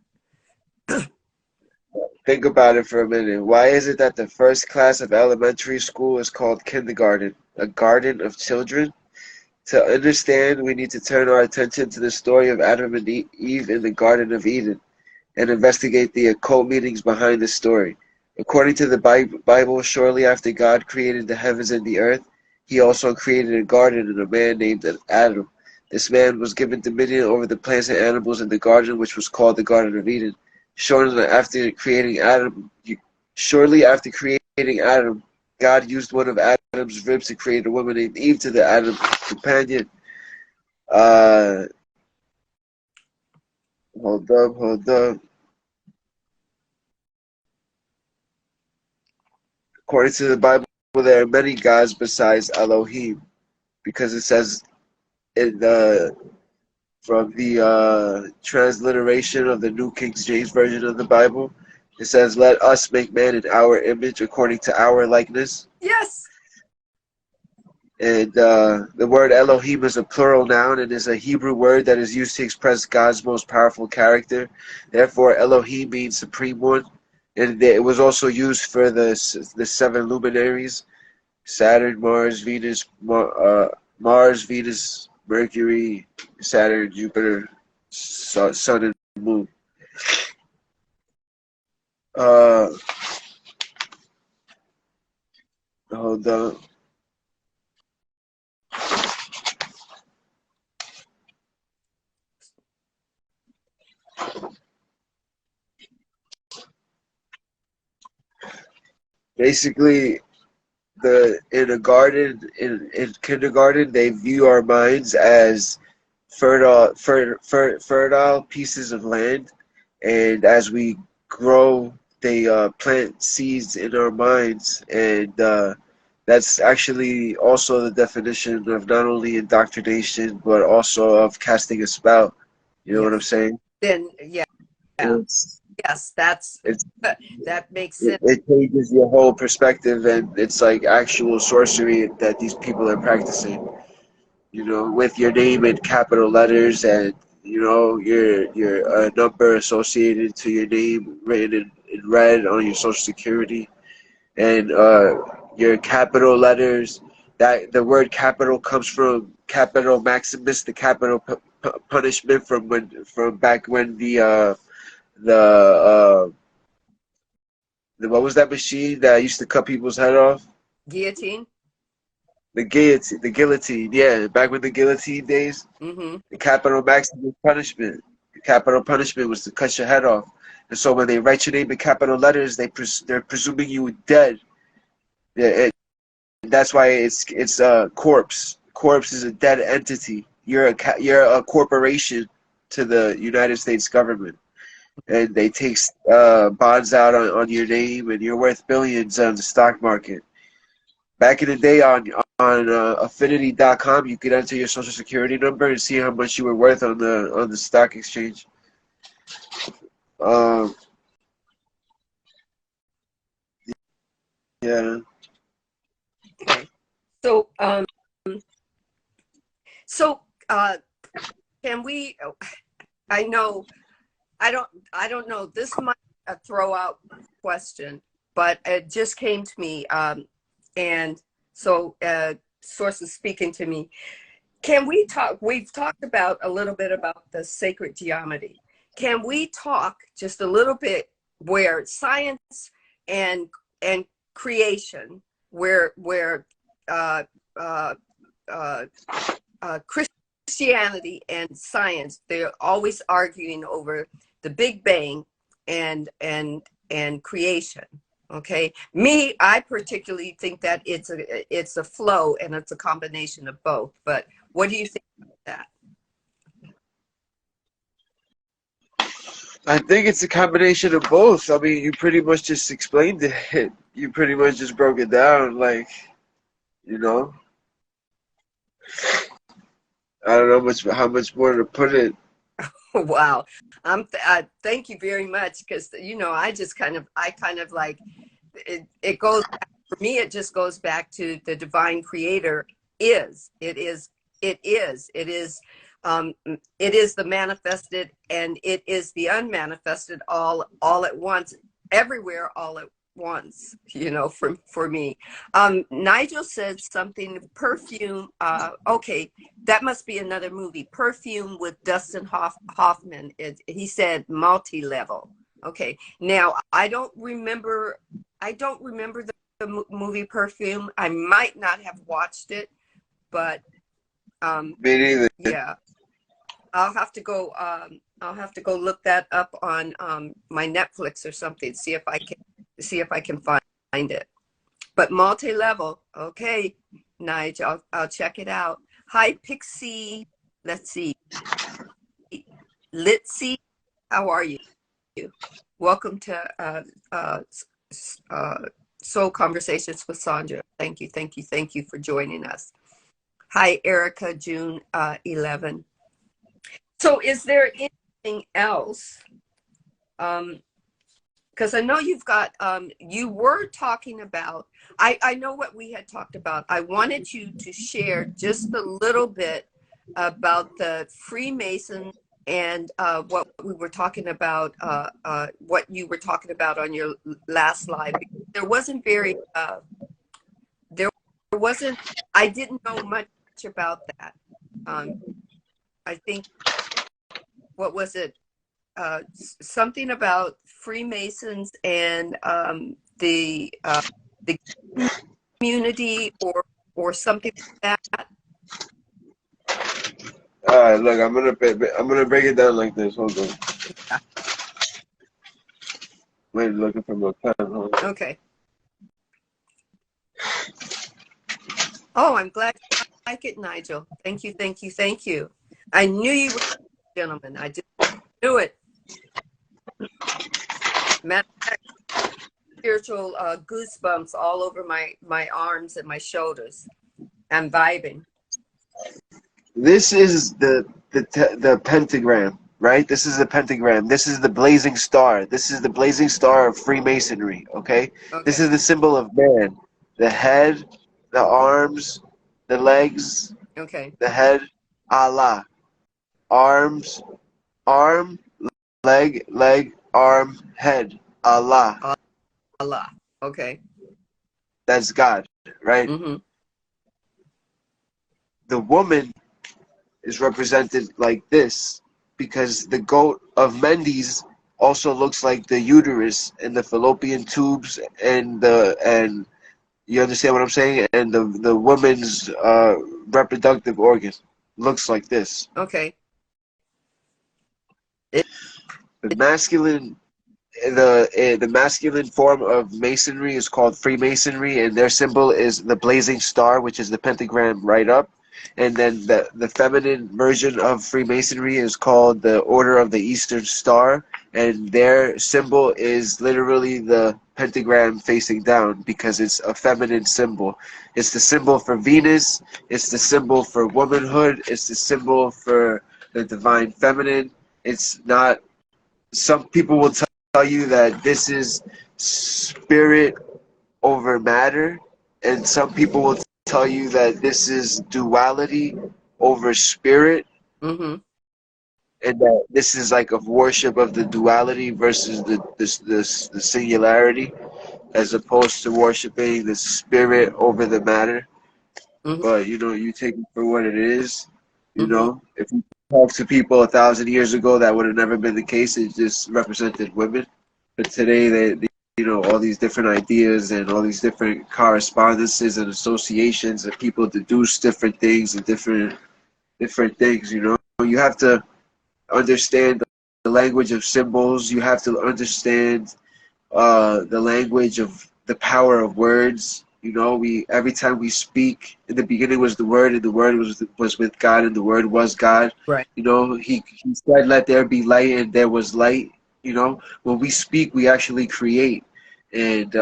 Think about it for a minute. Why is it that the first class of elementary school is called kindergarten, a garden of children? To understand, we need to turn our attention to the story of Adam and Eve in the Garden of Eden and investigate the occult meanings behind the story. According to the Bible, shortly after God created the heavens and the earth, he also created a garden and a man named Adam. This man was given dominion over the plants and animals in the garden, which was called the Garden of Eden. Shortly after creating Adam, God used one of Adam's ribs to create a woman named Eve to the Adam companion. Hold up. According to the Bible, there are many gods besides Elohim, because it says in from the transliteration of the New King James Version of the Bible, it says, "Let us make man in our image, according to our likeness." Yes. And the word Elohim is a plural noun and is a Hebrew word that is used to express God's most powerful character. Therefore, Elohim means supreme one. And it was also used for the seven luminaries: Saturn, Mars, Venus, Mercury, Saturn, Jupiter, Sun, and Moon. Hold on. Basically, in kindergarten, they view our minds as fertile pieces of land, and as we grow, they plant seeds in our minds, and that's actually also the definition of not only indoctrination but also of casting a spell. You know what I'm Yes. saying? Then yeah. It's Yes, that's it's that makes sense. it changes your whole perspective, and it's like actual sorcery that these people are practicing. You know, with your name in capital letters, and you know your number associated to your name written in red on your social security, and your capital letters. That the word capital comes from capital maximus, the capital punishment from back when the what was that machine that used to cut people's head off? Guillotine. The guillotine, yeah. Back when the guillotine days, Mm-hmm. the capital maximus punishment. The capital punishment was to cut your head off. And so when they write your name in capital letters, they're presuming you dead. Yeah, that's why it's a corpse. Corpse is a dead entity. You're a corporation to the United States government, and they take bonds out on your name, and you're worth billions on the stock market. Back in the day on affinity.com, you could enter your social security number and see how much you were worth on the stock exchange. Um, yeah. Okay. So so can we? I know I don't know. This might be a throw out question, but it just came to me, and so sources speaking to me. Can we talk? We've talked about a little bit about the sacred geometry. Can we talk just a little bit where science and creation, where uh, uh, uh, Christianity and science, they're always arguing over the Big Bang and creation. Okay, me, I particularly think that it's a flow and it's a combination of both. But what do you think about that? I think it's a combination of both. I mean, you pretty much just explained it. You pretty much just broke it down. Like, you know, I don't know how much more to put it. Wow, thank you very much, because I kind of like it goes for me. It just goes back to the divine creator it is the manifested and it is the unmanifested all at once, everywhere all at once, for me. Nigel said something, perfume. Okay, that must be another movie, Perfume, with Dustin Hoffman. He said multi-level. Okay, now I don't remember the movie Perfume. I might not have watched it, but Me neither. yeah, I'll have to go look that up on my Netflix or something, see if I can find it. But multi-level, okay, Nigel, I'll check it out. Hi, Pixie. Let's see, Litzy, how are you? Welcome to Soul Conversations with Sandra. Thank you for joining us. Hi, Erica, June 11. So is there anything else? Because I know you've got, you were talking about, I know what we had talked about. I wanted you to share just a little bit about the Freemason and what we were talking about, what you were talking about on your last live. There wasn't I didn't know much about that. I think, what was it? Something about Freemasons and the community or something like that. All right, look, I'm gonna break it down like this. Hold on. Yeah. Wait, looking for my pen. Hold on. Okay. Oh, I'm glad you like it, Nigel. Thank you, thank you, thank you. I knew you were a gentleman. I just knew it. Matter of fact, spiritual goosebumps all over my arms and my shoulders. I'm vibing. This is the pentagram, right? This is the pentagram. This is the blazing star. This is the blazing star of Freemasonry, okay? This Okay. is the symbol of man. The head, the arms, the legs, Okay. the head, Allah. Arms, arm, leg, arm, head, Allah. Allah. Okay. That's God, right? Mm-hmm. The woman is represented like this because the goat of Mendes also looks like the uterus and the fallopian tubes and you understand what I'm saying, and the woman's reproductive organ looks like this. Okay. The masculine the masculine form of masonry is called Freemasonry, and their symbol is the blazing star, which is the pentagram right up. And then the feminine version of Freemasonry is called the Order of the Eastern Star, and their symbol is literally the pentagram facing down because it's a feminine symbol. It's the symbol for Venus, it's the symbol for womanhood, it's the symbol for the divine feminine. It's not, some people will tell you that this is spirit over matter, and some people will tell you that this is duality over spirit, Mm-hmm. and that this is like a worship of the duality versus the singularity, as opposed to worshiping the spirit over the matter. Mm-hmm. But you know, you take it for what it is. You Mm-hmm. know, if you talk to people 1,000 years ago, that would have never been the case. It just represented women. But today, they you know, all these different ideas and all these different correspondences and associations, and people deduce different things and different things. You know, you have to understand the language of symbols. You have to understand the language of the power of words. You know, we every time we speak, in the beginning was the Word, and the Word was with God, and the Word was God. Right. You know, he said, "Let there be light," and there was light. You know, when we speak, we actually create, and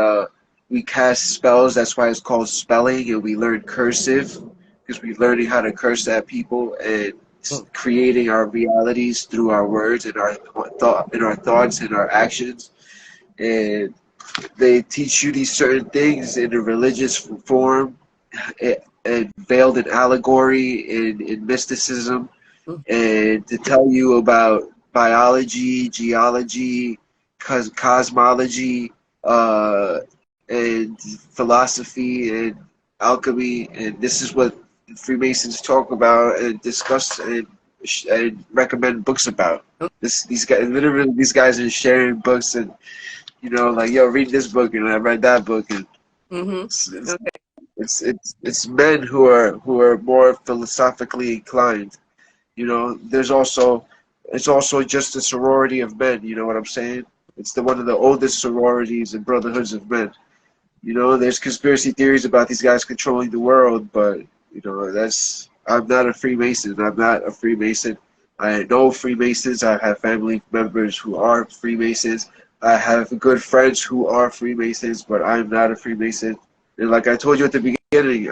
we cast spells. That's why it's called spelling, and we learn cursive because we're learning how to curse at people and creating our realities through our words and our thoughts and our actions. And they teach you these certain things in a religious form, and veiled in allegory, in mysticism, Mm-hmm. and to tell you about biology, geology, cosmology, and philosophy and alchemy. And this is what Freemasons talk about and discuss and recommend books about. These guys, literally, these guys are sharing books and, you know, like, yo, read this book, and I read that book, and it's it's, Okay. it's men who are more philosophically inclined. You know, it's also just a sorority of men. You know what I'm saying? It's the one of the oldest sororities and brotherhoods of men. You know, there's conspiracy theories about these guys controlling the world, but you know, I'm not a Freemason. I'm not a Freemason. I know Freemasons. I have family members who are Freemasons. I have good friends who are Freemasons, but I'm not a Freemason. And like I told you at the beginning,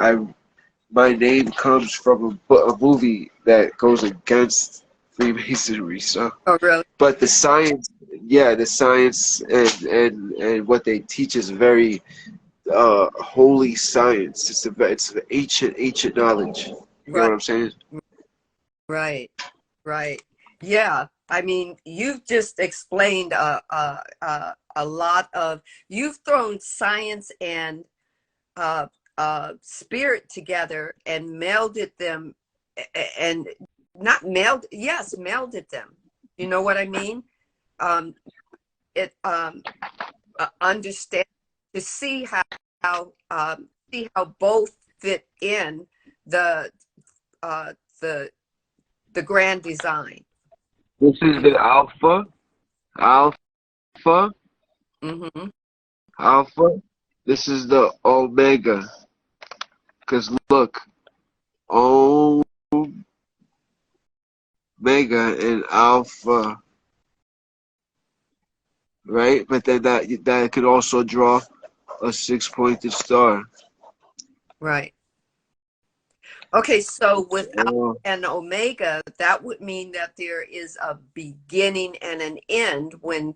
my name comes from a movie that goes against Freemasonry. So, Oh, really? but the science, yeah, the science and what they teach is very holy science. It's the ancient knowledge. You know Right. what I'm saying? Right. Right. Yeah. I mean, you've just explained a lot of, you've thrown science and spirit together and melded them, and not meld, yes, melded them. You know what I mean? Um, it understand, to see how both fit in the uh, the the grand design. This is the alpha, Mm-hmm. alpha. This is the omega. Because look, Omega and Alpha, right? But then that could also draw a 6-pointed star. Right. Okay, so without Oh, an omega, that would mean that there is a beginning and an end when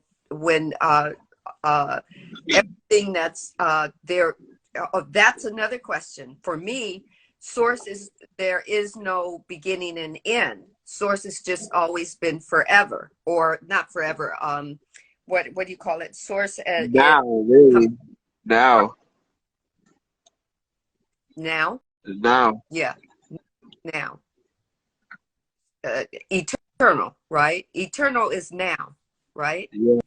everything that's there. That's another question for me. Source is, there is no beginning and end. Source has just always been forever, or not forever. What do you call it? Source is now, really. Now. now. Now. Yeah, now. Eternal, right? Eternal is now, right? Yeah.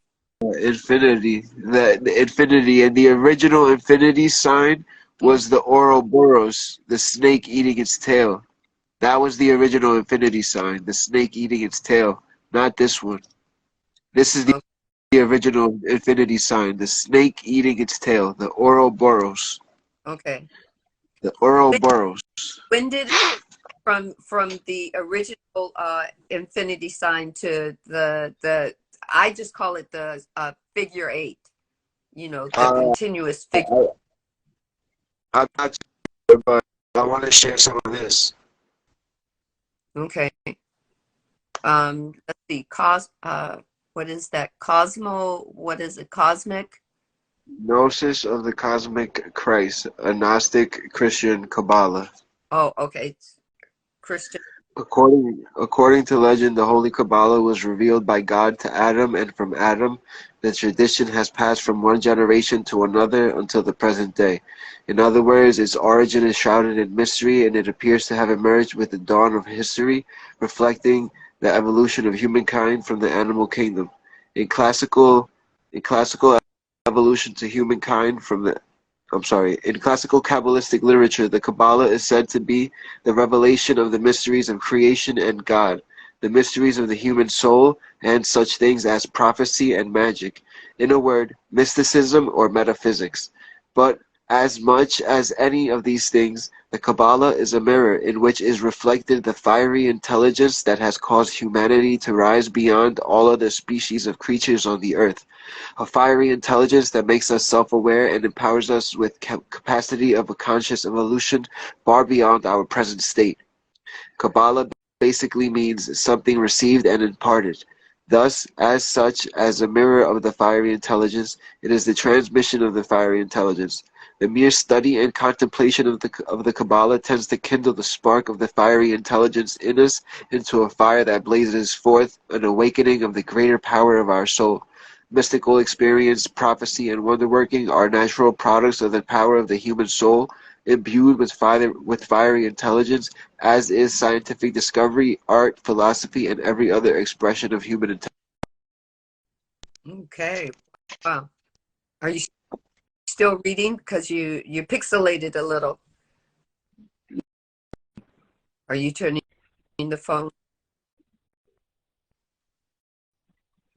Infinity. The infinity. And the original infinity sign Mm. was the Ouroboros, the snake eating its tail. That was the original infinity sign, the snake eating its tail, not this one. This is the original infinity sign, the snake eating its tail, the Ouroboros. Okay. The When, Ouroboros. when did it from the original infinity sign to the I just call it the figure eight, you know, the Uh, continuous I, figure. I'm not sure, but I want to share some of this. Okay. Let's see, what is that? Cosmo, what is it? Cosmic? Gnosis of the Cosmic Christ, a Gnostic Christian Kabbalah. Oh, okay. Christian. According to legend, the Holy Kabbalah was revealed by God to Adam, and from Adam, the tradition has passed from one generation to another until the present day. In other words, its origin is shrouded in mystery, and it appears to have emerged with the dawn of history, reflecting the evolution of humankind from the animal kingdom. In classical, in classical evolution to humankind from the in classical Kabbalistic literature, the Kabbalah is said to be the revelation of the mysteries of creation and God, the mysteries of the human soul, and such things as prophecy and magic. In a word, mysticism or metaphysics. But as much as any of these things, the Kabbalah is a mirror in which is reflected the fiery intelligence that has caused humanity to rise beyond all other species of creatures on the earth. A fiery intelligence that makes us self-aware and empowers us with capacity of a conscious evolution far beyond our present state. Kabbalah basically means something received and imparted. Thus, as such, as a mirror of the fiery intelligence, it is the transmission of the fiery intelligence. The mere study and contemplation of the Kabbalah tends to kindle the spark of the fiery intelligence in us into a fire that blazes forth an awakening of the greater power of our soul. Mystical experience, prophecy, and wonder-working are natural products of the power of the human soul, imbued with fiery intelligence, as is scientific discovery, art, philosophy, and every other expression of human intelligence. Okay. Wow. Are you still reading? Because you pixelated a little. Are you turning the phone?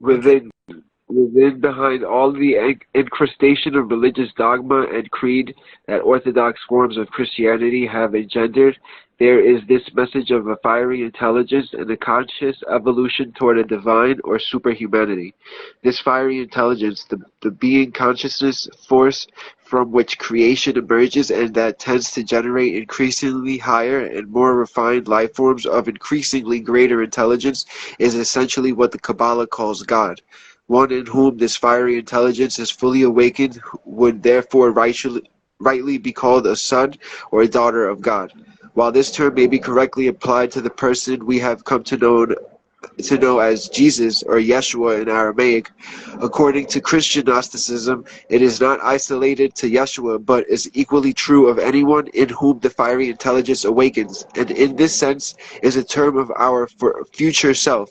Okay. Within behind all the incrustation of religious dogma and creed that orthodox forms of Christianity have engendered, there is this message of a fiery intelligence and a conscious evolution toward a divine or superhumanity. This fiery intelligence, the being consciousness force from which creation emerges and that tends to generate increasingly higher and more refined life forms of increasingly greater intelligence, is essentially what the Kabbalah calls God. One in whom this fiery intelligence is fully awakened would therefore rightly be called a son or a daughter of God. While this term may be correctly applied to the person we have come to know as Jesus or Yeshua in Aramaic, according to Christian Gnosticism, it is not isolated to Yeshua, but is equally true of anyone in whom the fiery intelligence awakens, and in this sense is a term of our future self.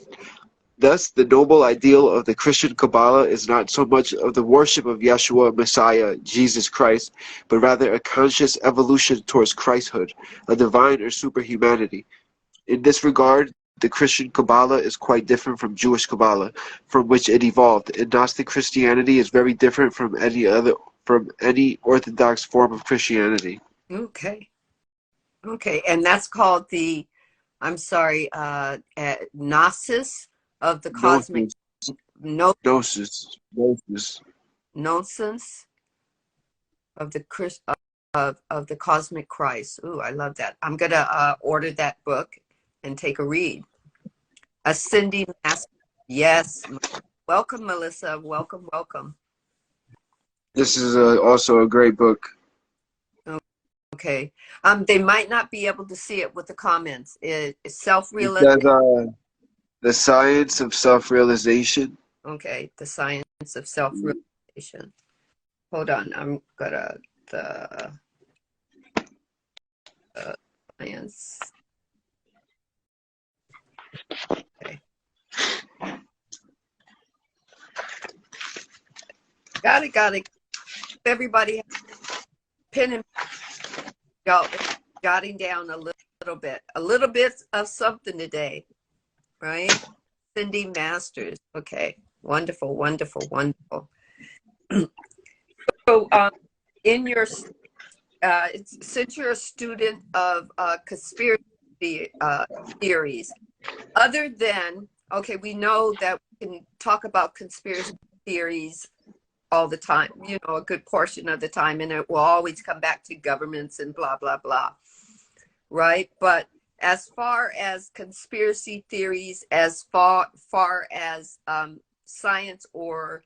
Thus, the noble ideal of the Christian Kabbalah is not so much of the worship of Yeshua, Messiah, Jesus Christ, but rather a conscious evolution towards Christhood, a divine or superhumanity. In this regard, the Christian Kabbalah is quite different from Jewish Kabbalah, from which it evolved, and Gnostic Christianity is very different from any Orthodox form of Christianity. Okay. Okay, and that's called the, I'm sorry, gnosis of the cosmic, Gnosis. no, Gnosis. Gnosis. nonsense of the of the cosmic Christ. Ooh, I love that. I'm gonna order that book and take a read. Ascending Master. Yes. Welcome, Melissa. Welcome, welcome. This is also a great book. Okay. They might not be able to see it with the comments. It's It self-realization. says the science of self-realization. Okay, the science of self-realization. Hold on, I'm gonna the science. Okay. Got it. Everybody pen and jotting down a little bit of something today, right? Cindy Masters. Okay, wonderful, wonderful, wonderful. So, in your since you're a student of conspiracy theories, other than, okay, we know that we can talk about conspiracy theories all the time, you know, a good portion of the time, and it will always come back to governments and blah, blah, blah, right? But as far as conspiracy theories, as far as science or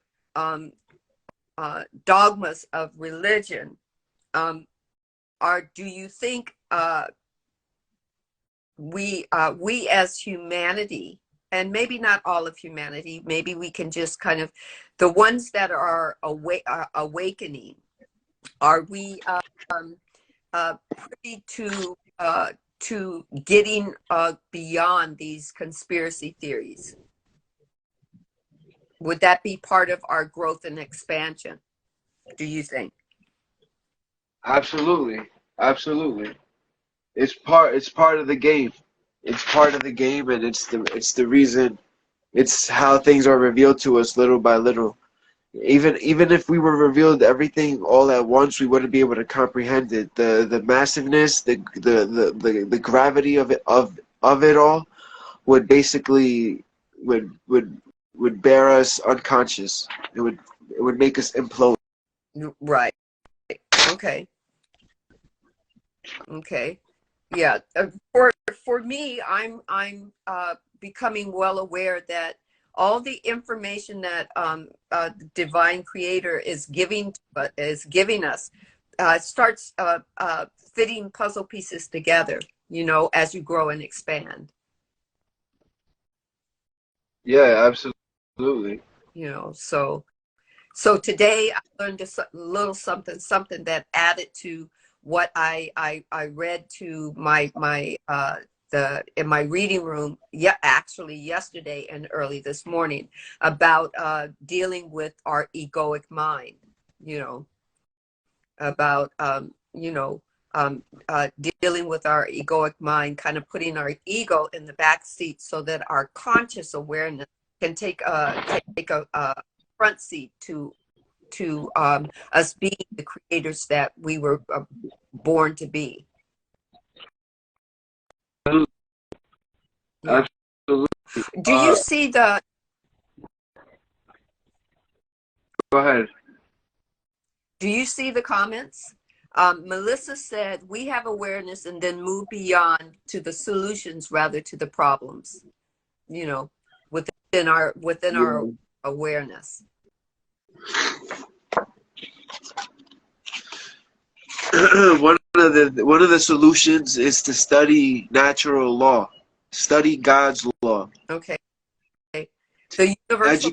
dogmas of religion, do you think we as humanity, and maybe not all of humanity, maybe we can just kind of, the ones that are awakening, are we privy to getting beyond these conspiracy theories? Would that be part of our growth and expansion, do you think? Absolutely. Absolutely. It's part of the game. It's part of the game, and it's the reason. It's how things are revealed to us little by little. Even if we were revealed everything all at once, we wouldn't be able to comprehend it. The massiveness, the gravity of it all would basically would bear us unconscious. It would make us implode. Right. Okay. Okay. Yeah. For me, I'm becoming well aware that all the information that the divine creator is giving us starts fitting puzzle pieces together, you know, as you grow and expand. Yeah, absolutely. You know, so today I learned a little something that added to what I read to my in my reading room, yeah, actually yesterday and early this morning, about dealing with our egoic mind, you know, about dealing with our egoic mind, kind of putting our ego in the back seat so that our conscious awareness can take a front seat to us being the creators that we were born to be. Yeah. Absolutely. Do you see the? Go ahead. Do you see the comments? Melissa said, "We have awareness and then move beyond to the solutions rather to the problems." You know, within our awareness. One of the solutions is to study natural law, study God's law. Okay. The universal.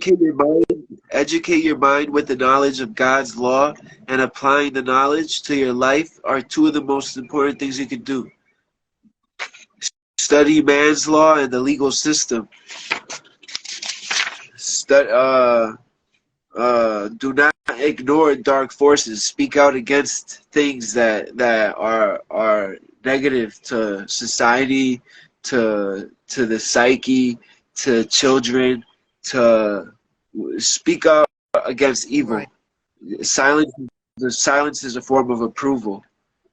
Educate your mind with the knowledge of God's law, and applying the knowledge to your life are two of the most important things you can do. Study man's law and the legal system. Do not ignore dark forces. Speak out against things that are negative to society, to the psyche, to children. To speak out against evil. Right. Silence is a form of approval.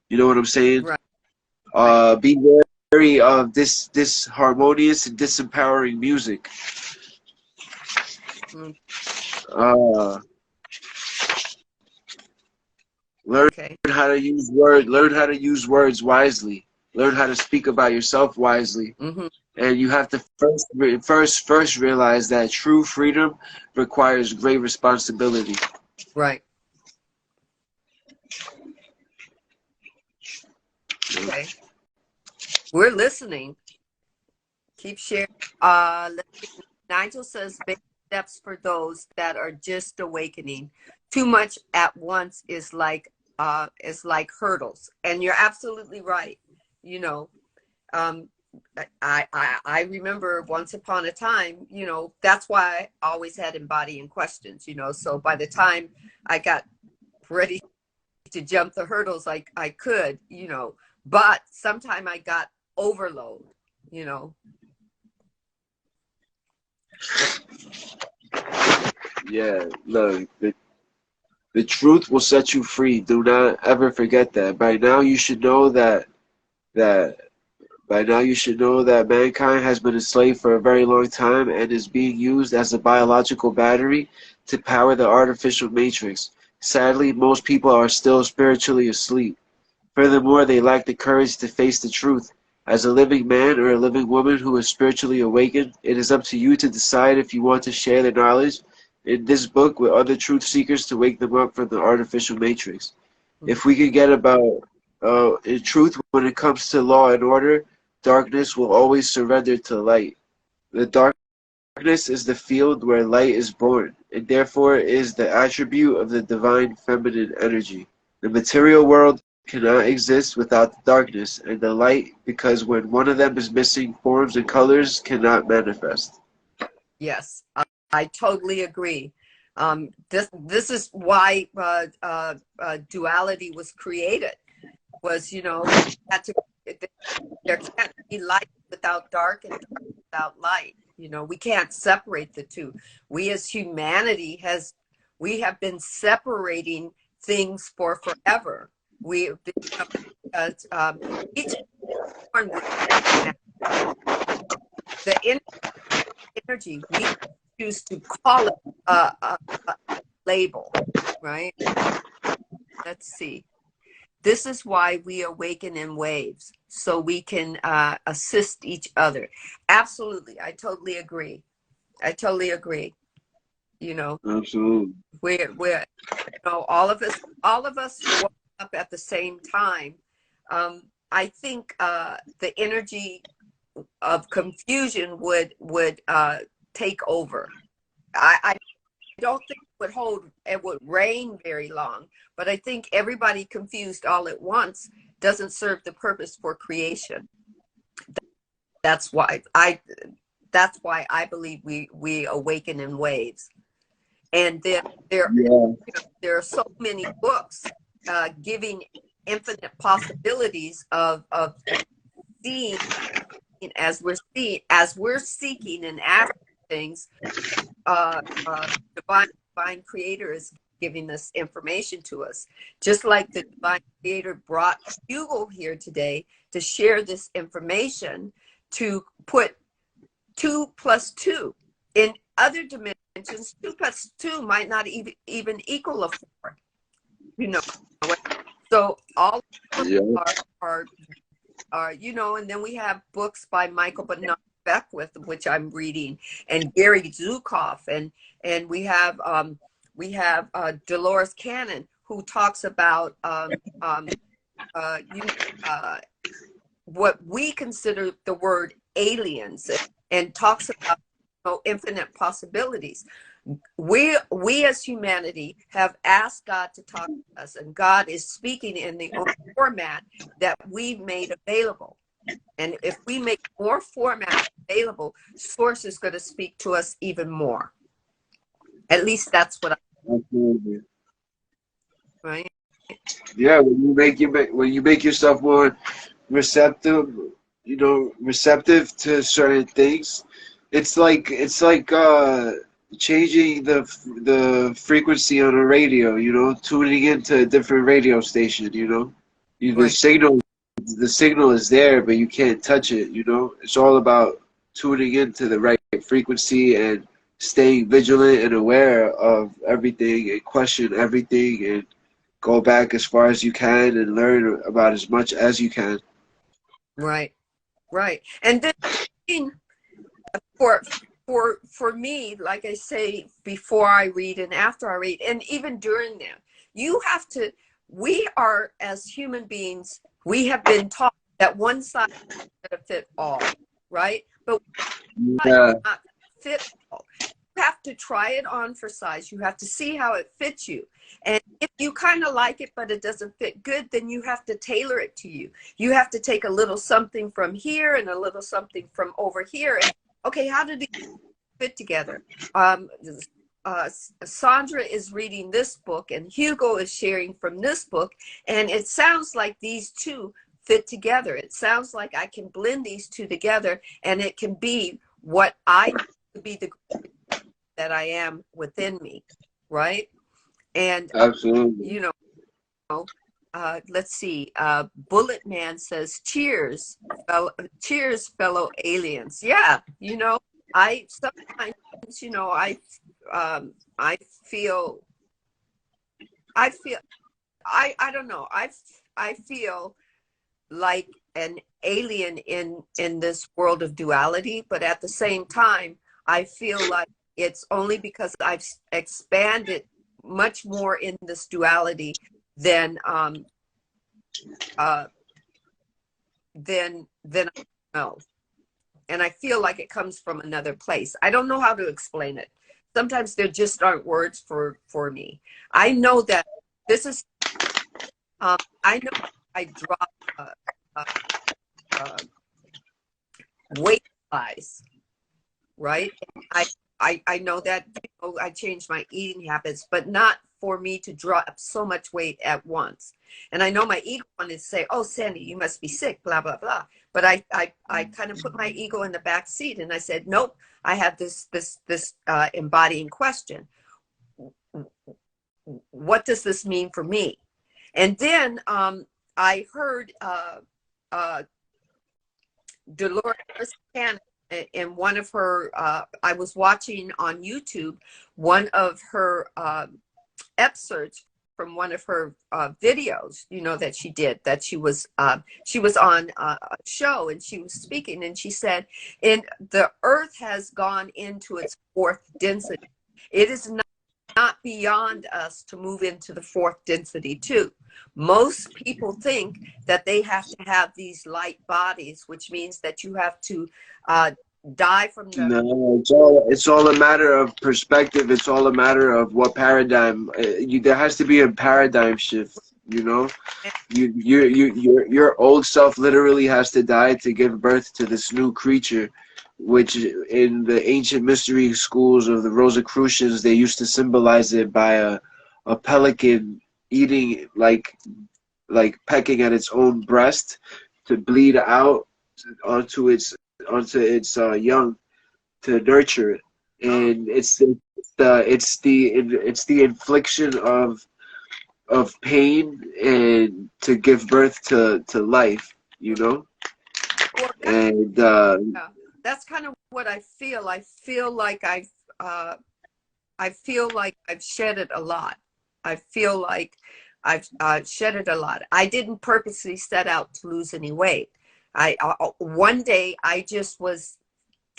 You know what I'm saying? Right. Be wary of this harmonious and disempowering music. Uh, learn how to use learn how to use words wisely. Learn how to speak about yourself wisely. And you have to first realize that true freedom requires great responsibility. Right. Okay. We're listening. Keep sharing. Nigel says big steps for those that are just awakening. Too much at once is like hurdles. And you're absolutely right. You know, I remember once upon a time, you know, that's why I always had embodying questions, you know. So by the time I got ready to jump the hurdles, I could, you know, but sometime I got overload, you know. Yeah, look, the truth will set you free. Do not ever forget that. By now you should know that mankind has been enslaved for a very long time and is being used as a biological battery to power the artificial matrix. Sadly, most people are still spiritually asleep. Furthermore, they lack the courage to face the truth. As a living man or a living woman who is spiritually awakened, it is up to you to decide if you want to share the knowledge in this book with other truth seekers to wake them up from the artificial matrix. If we can get about in truth when it comes to law and order, darkness will always surrender to light. The darkness is the field where light is born, and therefore is the attribute of the divine feminine energy. The material world cannot exist without the darkness and the light, because when one of them is missing, forms and colors cannot manifest. Yes, I totally agree. This is why duality was created. Was, you know, there can't be light without dark and dark without light. You know, we can't separate the two. We as humanity we have been separating things for forever. We each one the energy we choose to call it a label, right? Let's see. This is why we awaken in waves, so we can assist each other. Absolutely, I totally agree. I totally agree. You know, absolutely. We're you know, all of us woke up at the same time. I think the energy of confusion would take over. I don't think it would reign very long, but I think everybody confused all at once doesn't serve the purpose for creation. That's why I believe we awaken in waves. And then there are so many books giving infinite possibilities of seeing as we're seeking and asking things. Divine creator is giving this information to us, just like the divine creator brought Hugo here today to share this information, to put 2 plus 2 in other dimensions. 2 plus 2 might not even equal a 4, you know. So all of them are you know. And then we have books by Michael Bernard Beckwith, which I'm reading, and Gary Zukav, and we have Dolores Cannon, who talks about what we consider the word aliens, and talks about, you know, infinite possibilities. We as humanity have asked God to talk to us, and God is speaking in the format that we've made available. And if we make more formats available, Source is going to speak to us even more. At least that's what I Absolutely. Right? Yeah, when you make yourself more receptive, you know, receptive to certain things, it's like changing the frequency on a radio, you know, tuning into a different radio station, you know. The Right. signal the signal is there, but you can't touch it, you know? It's all about tuning into the right frequency and staying vigilant and aware of everything and question everything and go back as far as you can and learn about as much as you can. Right, right. And then for for me, like I say, before I read and after I read, and even during them, you have to. We are, as human beings, we have been taught that one size is going to fit all, right? But Yeah, not fit all. You have to try it on for size. You have to see how it fits you. And if you kind of like it, but it doesn't fit good, then you have to tailor it to you. You have to take a little something from here and a little something from over here. And okay, how do these fit together? Sandra is reading this book and Hugo is sharing from this book. And it sounds like these two fit together. It sounds like I can blend these two together and it can be what I need to be the that I am within me, right? And absolutely. you know, let's see. Bullet Man says, "Cheers, cheers, fellow aliens." Yeah, you know, I sometimes, you know, I feel, I don't know. I feel like an alien in this world of duality, but at the same time I feel like it's only because I've expanded much more in this duality than than I know, and I feel like it comes from another place. I don't know how to explain it. Sometimes there just aren't words for me. I know that this is I know I drop uh, uh, weight wise, right? I know that, you know, I changed my eating habits, but not for me to drop so much weight at once. And I know my ego wanted to say, "Oh, Sandy, you must be sick," blah blah blah. But I kind of put my ego in the back seat, and I said, "Nope, I have this embodying question. What does this mean for me?" And then I heard Dolores Cannon in one of her, I was watching on YouTube one of her excerpts from one of her videos, you know, that she did, that she was on a show and she was speaking and she said, "In the earth has gone into its fourth density. It is not beyond us to move into the fourth density too. Most people think that they have to have these light bodies, which means that you have to die from the." No, it's all a matter of perspective. It's all a matter of what paradigm. There has to be a paradigm shift. You know, your old self literally has to die to give birth to this new creature, which in the ancient mystery schools of the Rosicrucians, they used to symbolize it by a pelican eating, like pecking at its own breast to bleed out onto its young to nurture it. And it's the infliction of pain and to give birth to life, you know. Well, And yeah, that's kind of what I feel. I feel like I've shed it a lot. I feel like I've shed it a lot. I didn't purposely set out to lose any weight. One day I just was.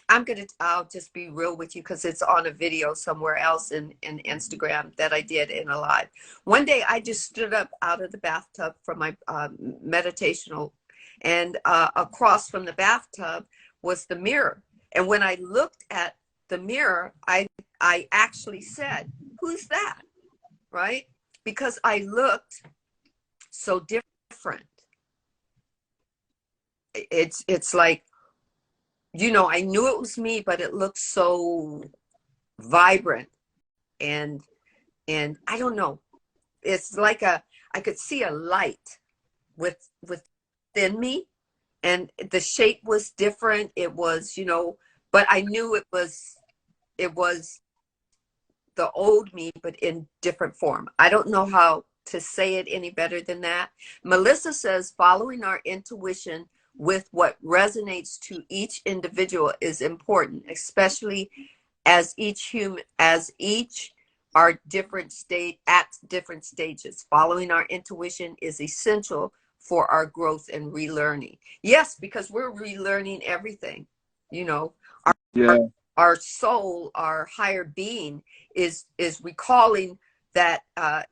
I'll just be real with you because it's on a video somewhere else in Instagram that I did in a live. One day I just stood up out of the bathtub from my meditational, and across from the bathtub was the mirror. And when I looked at the mirror, I actually said, "Who's that?" Right? Because I looked so different. It's like, you know, I knew it was me, but it looked so vibrant and I don't know. It's like I could see a light within me, and the shape was different. It was, you know, but I knew it was the old me, but in different form. I don't know how to say it any better than that. Melissa says following our intuition with what resonates to each individual is important, especially as each are different state at different stages. Following our intuition is essential for our growth and relearning. Yes, because we're relearning everything. You know, our soul, our higher being is recalling that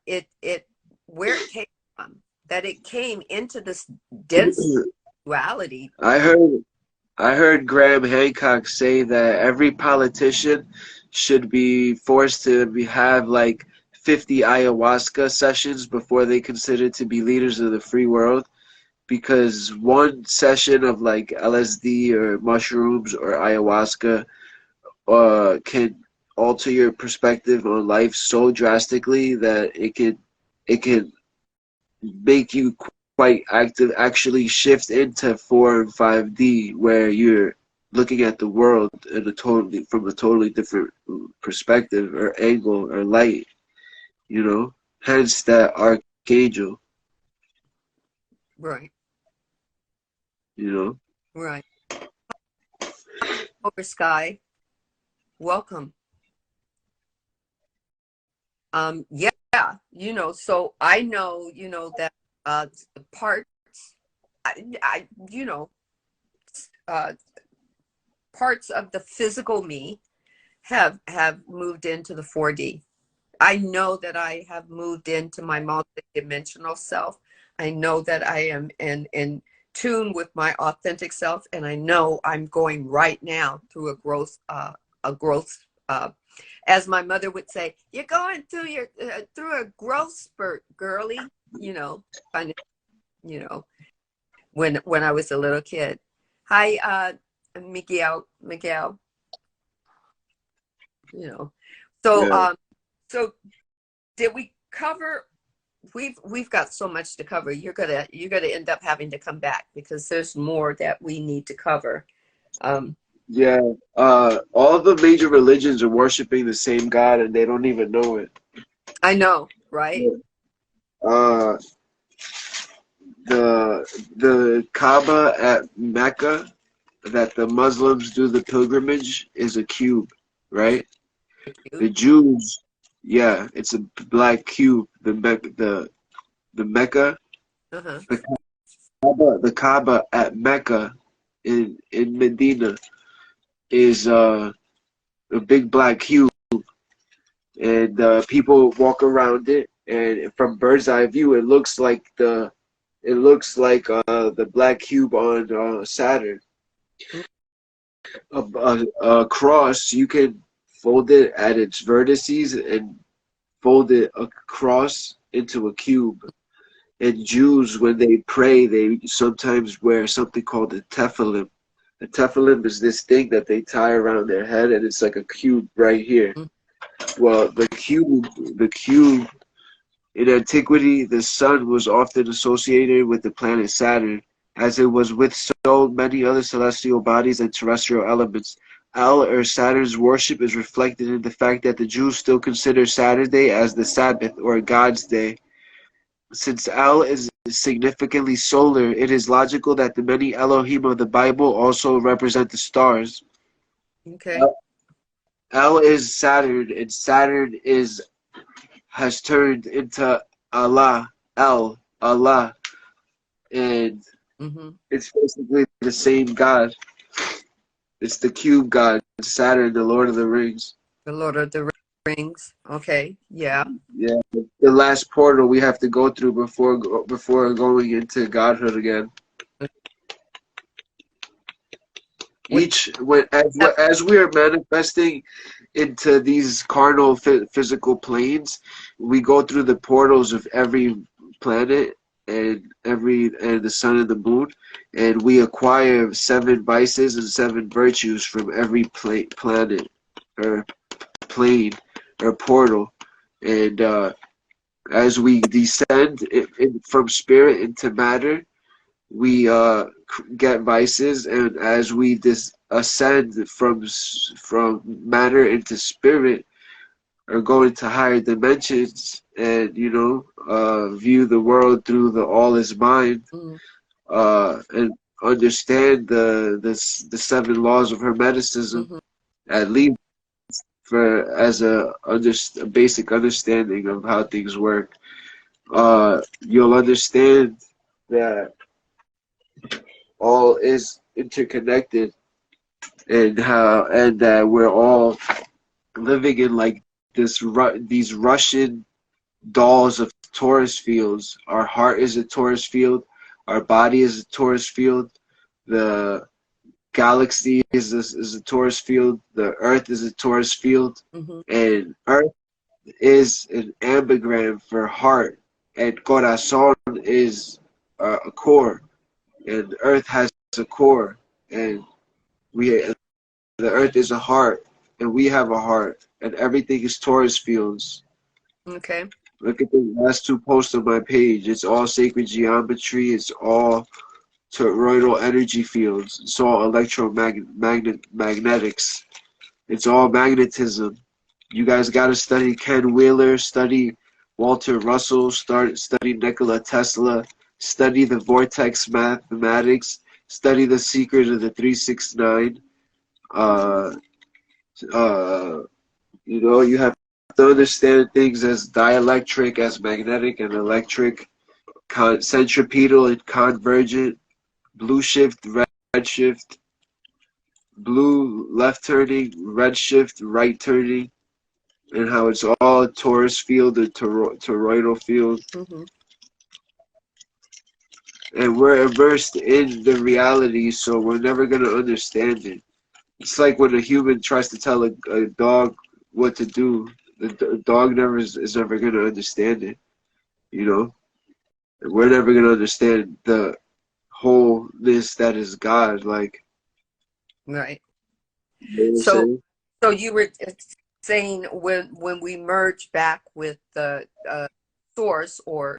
it where it came from, that it came into this dense duality. I heard Graham Hancock say that every politician should be forced to have like 50 ayahuasca sessions before they consider to be leaders of the free world, because one session of like LSD or mushrooms or ayahuasca can alter your perspective on life so drastically that it can make you quite active, actually shift into 4 and 5D, where you're looking at the world in from a totally different perspective or angle or light, you know, hence that archangel, Right. you know. Right. Over Sky, welcome. Yeah, you know, so I know, you know, that parts, you know, parts of the physical me have moved into the 4D. I know that I have moved into my multidimensional self. I know that I am in tune with my authentic self, and I know I'm going right now through a growth, as my mother would say, you're going through through a growth spurt, girly. You know, kind of, you know, when I was a little kid. Hi, Miguel. You know, so Yeah. So did we cover? We've got so much to cover. You're gonna end up having to come back because there's more that we need to cover. Yeah, all the major religions are worshiping the same God and they don't even know it. I know, right? Uh, the Kaaba at Mecca that the Muslims do the pilgrimage is a cube, right? The Jews, yeah, it's a black cube. The Mecca, Uh-huh. the Kaaba at Mecca in Medina is a big black cube, and people walk around it, and from bird's eye view, it looks like the black cube on Saturn. A cross, you can fold it at its vertices and fold it across into a cube. And Jews, when they pray, they sometimes wear something called a tefillin. A tefillin is this thing that they tie around their head, and it's like a cube right here. Well, the cube in antiquity, the sun was often associated with the planet Saturn, as it was with so many other celestial bodies and terrestrial elements. El, or Saturn's worship, is reflected in the fact that the Jews still consider Saturday as the Sabbath, or God's day. Since El is significantly solar, it is logical that the many Elohim of the Bible also represent the stars. Okay. El is Saturn, and Saturn has turned into Allah, Allah, and it's basically the same God. It's the cube God, Saturn, the Lord of the Rings. The Lord of the Rings. Okay. Yeah. Yeah, the last portal we have to go through before going into godhood again. As we are manifesting into these carnal physical planes, we go through the portals of every planet and the sun and the moon, and we acquire 7 vices and 7 virtues from every planet or plane or portal. And as we descend from spirit into matter, we get vices, and as we ascend from matter into spirit, or go into higher dimensions and, you know, view the world through the all is mind, Mm. and understand the seven laws of Hermeticism, Mm-hmm. at least for as a basic understanding of how things work. You'll understand that all is interconnected, and that we're all living in like these Russian dolls of Taurus fields. Our heart is a Taurus field. Our body is a Taurus field. The galaxy is a Taurus field. The Earth is a Taurus field. Mm-hmm. And Earth is an ambigram for heart, and corazón is a core, and Earth has a core, and the Earth is a heart, and we have a heart, and everything is Taurus fields. Okay. Look at the last two posts on my page. It's all sacred geometry. It's all toroidal energy fields. It's all magnetics. It's all magnetism. You guys got to study Ken Wheeler, study Walter Russell, study Nikola Tesla, study the vortex mathematics, study the secret of the 369. You know, you have to understand things as dielectric, as magnetic and electric, centripetal and convergent, blue shift, red shift, blue left turning, red shift, right turning, and how it's all a Taurus field, a toroidal field. Mm-hmm. And we're immersed in the reality, so we're never going to understand it. It's like when a human tries to tell a dog what to do, the dog never is never going to understand it, you know? And we're never going to understand the wholeness that is God, like, Right. you know what I'm So, saying? so you were saying when we merge back with the source or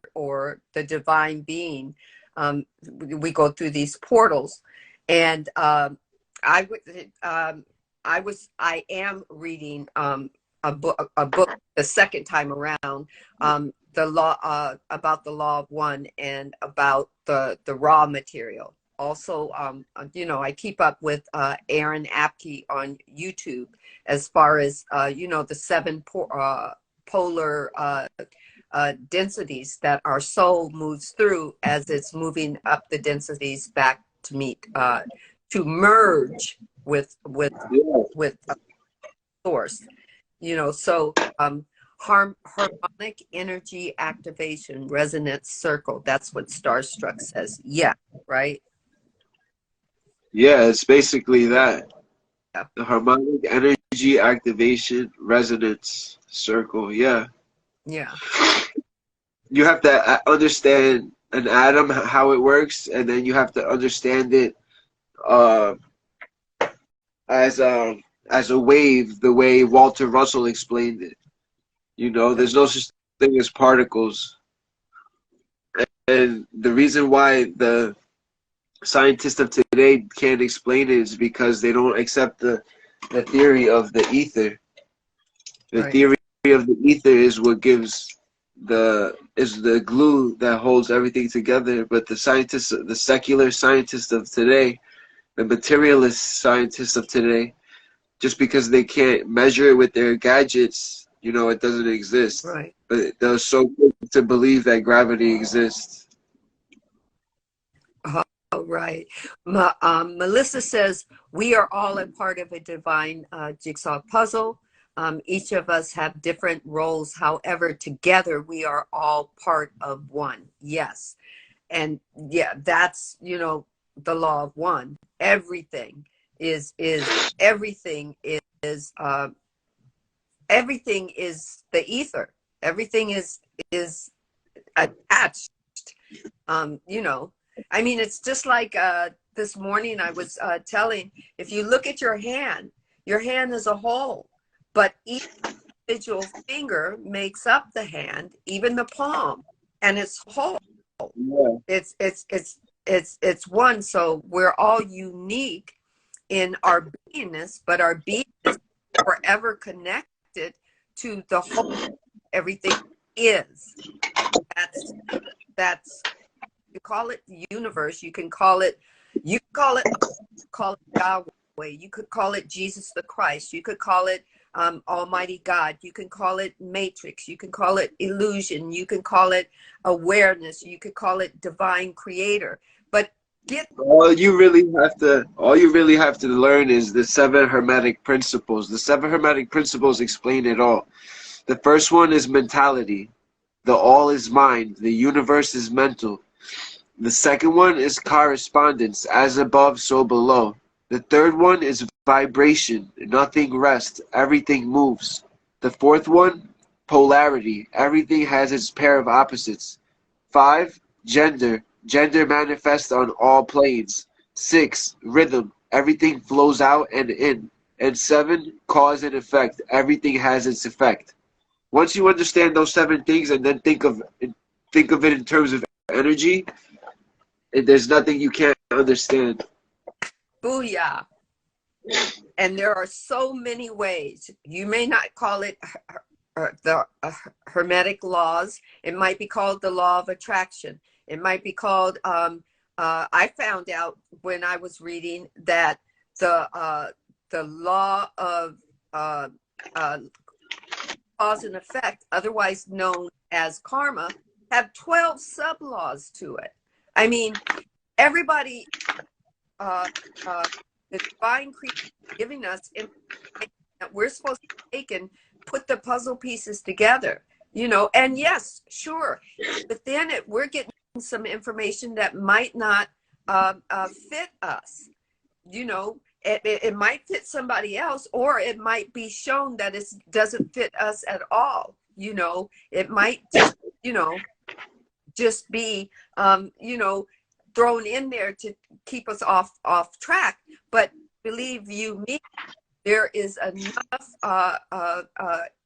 the divine being, we go through these portals, and I would I am reading a book the second time around, the law about the law of one and about the raw material. Also, you know, I keep up with Aaron Apke on YouTube as far as you know, the seven polar densities that our soul moves through as it's moving up the densities back to meet to merge with Yeah. source, you know. So harmonic energy activation resonance circle, that's what Starstruck says. Yeah, right. Yeah, it's basically that. Yeah. The harmonic energy activation resonance circle. Yeah. Yeah. You have to understand an atom, how it works, and then you have to understand it uh, as a wave, the way Walter Russell explained it. You know, Okay. there's no such thing as particles. And the reason why the scientists of today can't explain it is because they don't accept the theory of the ether. The Right. theory of the ether is what gives the glue that holds everything together. But the scientists, the secular scientists of today, the materialist scientists of today, just because they can't measure it with their gadgets, you know, it doesn't exist. Right. But they're so quick to believe that gravity exists. Oh, right. Melissa says we are all a part of a divine jigsaw puzzle. Each of us have different roles. However, together we are all part of one. Yes. And yeah, that's, you know, the law of one. Everything everything everything is the ether. Everything is attached. You know, I mean, it's just like this morning I was telling, if you look at your hand is a whole, but each individual finger makes up the hand, even the palm, and it's whole. Yeah. It's one. So we're all unique in our beingness, but our being is forever connected to the whole. Everything is. That's you call it the universe. You can call it Yahweh. You could call it Jesus the Christ. You could call it Almighty God. You can call it matrix. You can call it illusion. You can call it awareness. You could call it divine creator. But all you really have to learn is the 7 Hermetic principles. The 7 Hermetic principles explain it all. The first one is mentality. The all is mind. The universe is mental. The second one is correspondence, as above, so below. The third one is vibration. Nothing rests. Everything moves. The fourth one, polarity. Everything has its pair of opposites. 5, gender. Gender manifests on all planes. 6, rhythm. Everything flows out and in. And 7, cause and effect. Everything has its effect. Once you understand those 7 things and then think of it in terms of energy, there's nothing you can't understand. Booyah. And there are so many ways. You may not call it the Hermetic laws. It might be called the law of attraction. It might be called, I found out when I was reading that the law of cause and effect, otherwise known as karma, have 12 sub-laws to it. I mean, everybody, the divine creator giving us information that we're supposed to take and put the puzzle pieces together, you know. And yes, sure, within it, we're getting some information that might not fit us, you know. It might fit somebody else, or it might be shown that it doesn't fit us at all, you know. It might, you know, just be, you know, thrown in there to keep us off track. But believe you me, there is enough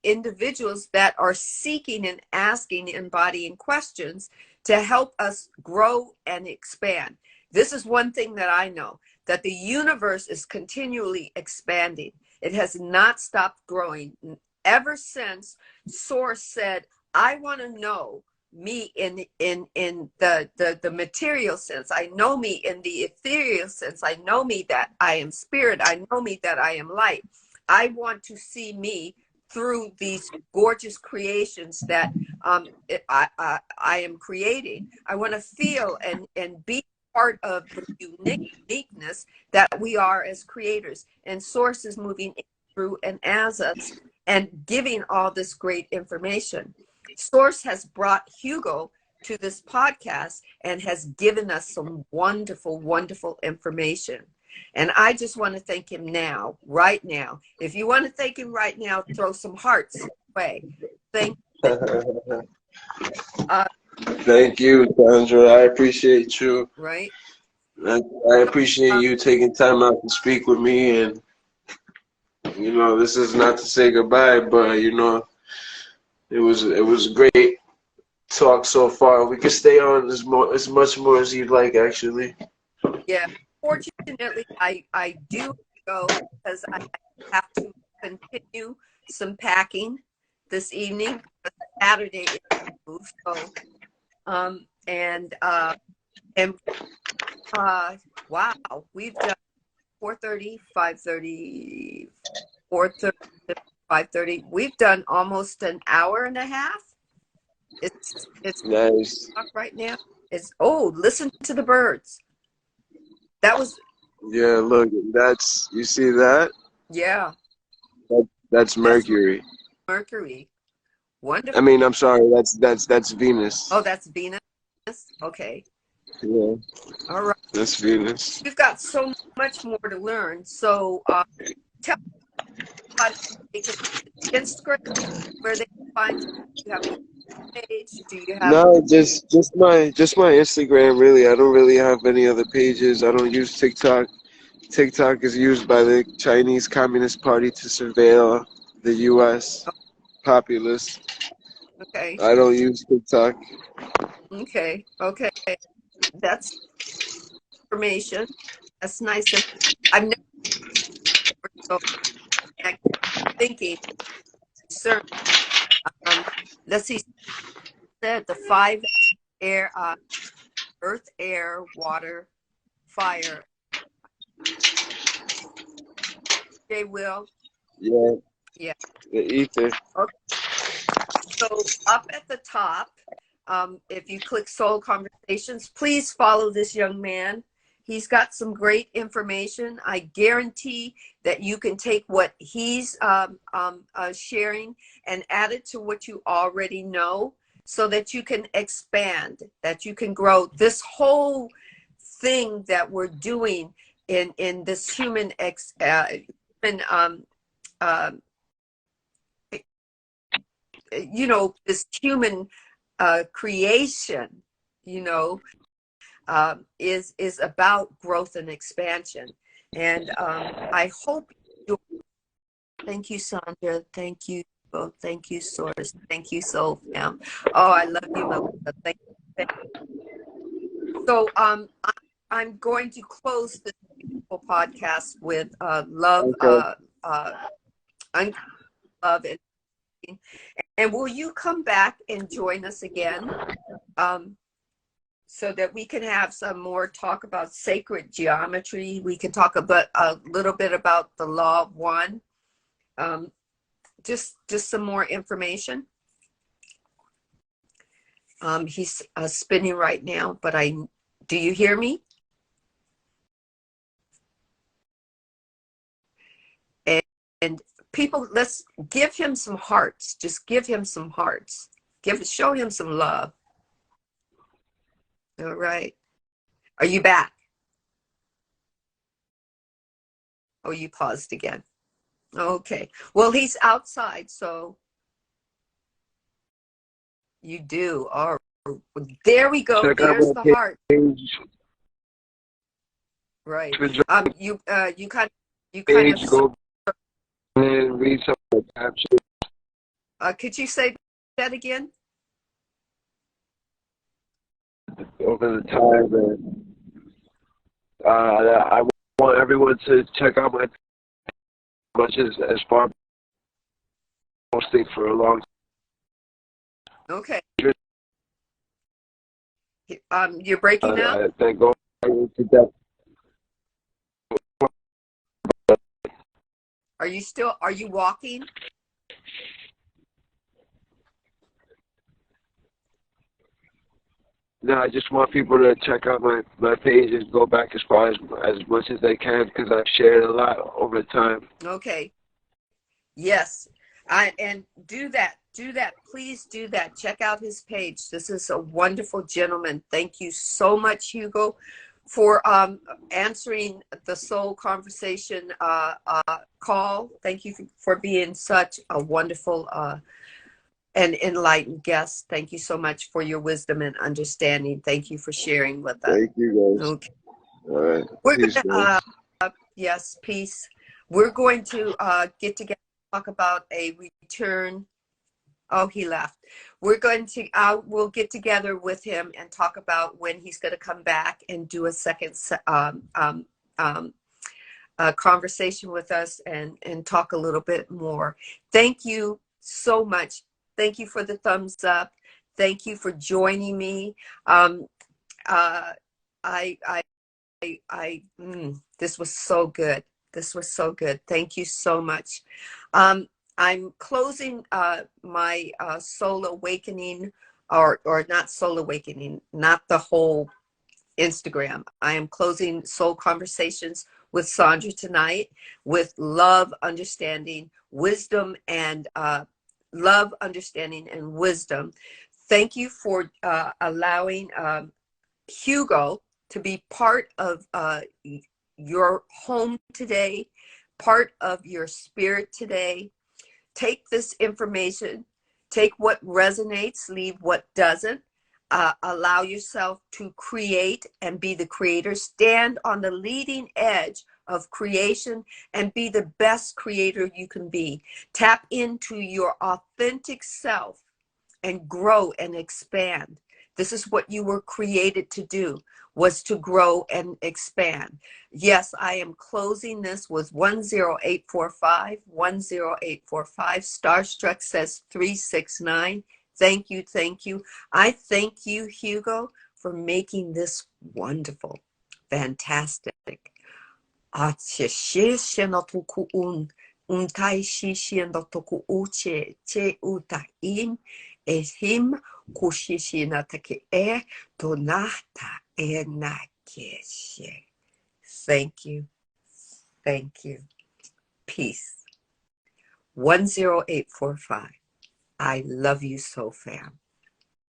individuals that are seeking and asking, embodying questions to help us grow and expand. This is one thing that I know, that the universe is continually expanding. It has not stopped growing ever since Source said, I want to know me in the material sense. I know me in the ethereal sense. I know me that I am spirit. I know me that I am light. I want to see me through these gorgeous creations that I am creating. I want to feel and be part of the uniqueness that we are as creators. And Source is moving through and as us and giving all this great information. Source has brought Hugo to this podcast and has given us some wonderful, wonderful information. And I just want to thank him now, right now. If you want to thank him right now, throw some hearts away. Thank you. Thank you, Sandra. I appreciate you. Right. I appreciate you taking time out to speak with me. And, you know, this is not to say goodbye, but, you know, it was a great talk so far. We could stay on as much more as you'd like, actually. Yeah. Fortunately, I do go because I have to continue some packing this evening. Saturday is moved, so wow, we've done 4:30, 5:30, 4:30, 5:30. We've done almost an hour and a half. It's nice right now. It's listen to the birds. That was, yeah. Look, you see that? yeah. That's Mercury. Mercury. Wonderful. I mean, I'm sorry. That's Venus. Oh, that's Venus. Okay. Yeah. All right. That's Venus. We've got so much more to learn. So tell Instagram where they can find you. Do you have a page? Do you have No, just my Instagram, really. I don't really have any other pages. I don't use TikTok. TikTok is used by the Chinese Communist Party to surveil the U.S. populace. Okay. I don't use TikTok. Okay. That's information. That's nice. I've never so thinking discern. Let's see. The five air, earth, air, water, fire. They will. Yeah. Yeah. The ether. Okay. So up at the top, if you click Soul Conversations, please follow this young man. He's got some great information. I guarantee that you can take what he's sharing and add it to what you already know so that you can expand, that you can grow. This whole thing that we're doing in this human you know, this human creation, you know, is about growth and expansion. And I hope you. Thank you, Sandra. Thank you. Oh, thank you, Source. Thank you, Soul Fam. Oh, I love you, Melissa. Thank you. So I'm going to close this beautiful podcast with love, Okay. love, and will you come back and join us again? So that we can have some more talk about sacred geometry. We can talk about a little bit about the law of one. Just some more information. He's spinning right now, but do you hear me? And people, let's give him some hearts. Just give him some hearts. Show him some love. All right. Are you back? Oh, you paused again. Okay. Well, he's outside, so you do. All right. There we go. Check out There's my the heart. page. Right. You kind Page, of. go and read some of the captions Could you say that again? over the time, and I want everyone to check out my much as far posting for a long Okay. You're breaking time. up? Then go into depth. Are you walking? No, I just want people to check out my page and go back as far as much as they can, because I've shared a lot over time. Okay. Yes. And do that. Please do that. Check out his page. This is a wonderful gentleman. Thank you so much, Hugo, for answering the Soul Conversation call. Thank you for being such a wonderful and enlightened guest. Thank you so much for your wisdom and understanding. Thank you for sharing with us. Thank you, guys. Okay. All right. We're Peace, gonna, yes, peace. We're going to get together and talk about a return. Oh, he left. We're going to, we'll get together with him and talk about when he's going to come back and do a second conversation with us and talk a little bit more. Thank you so much. Thank you for the thumbs up. Thank you for joining me. This was so good. This was so good. Thank you so much. I'm closing my soul awakening, or not soul awakening, not the whole Instagram. I am closing Soul Conversations with Sandra tonight with love, understanding, wisdom, and love, understanding, and wisdom. Thank you for allowing Hugo to be part of your home today, part of your spirit today. Take this information, take what resonates, leave what doesn't. Allow yourself to create and be the creator. Stand on the leading edge of creation and be the best creator you can be. Tap into your authentic self and grow and expand. This is what you were created to do, was to grow and expand. Yes, I am closing this with 10845. 10845. Starstruck says 369. Thank you, thank you. I thank you, Hugo, for making this wonderful, fantastic. Untai shishino toku uche che utain ehim kushishina take e donata e nakeshe. Thank you. Thank you. Peace. 10845. I love you so, fam.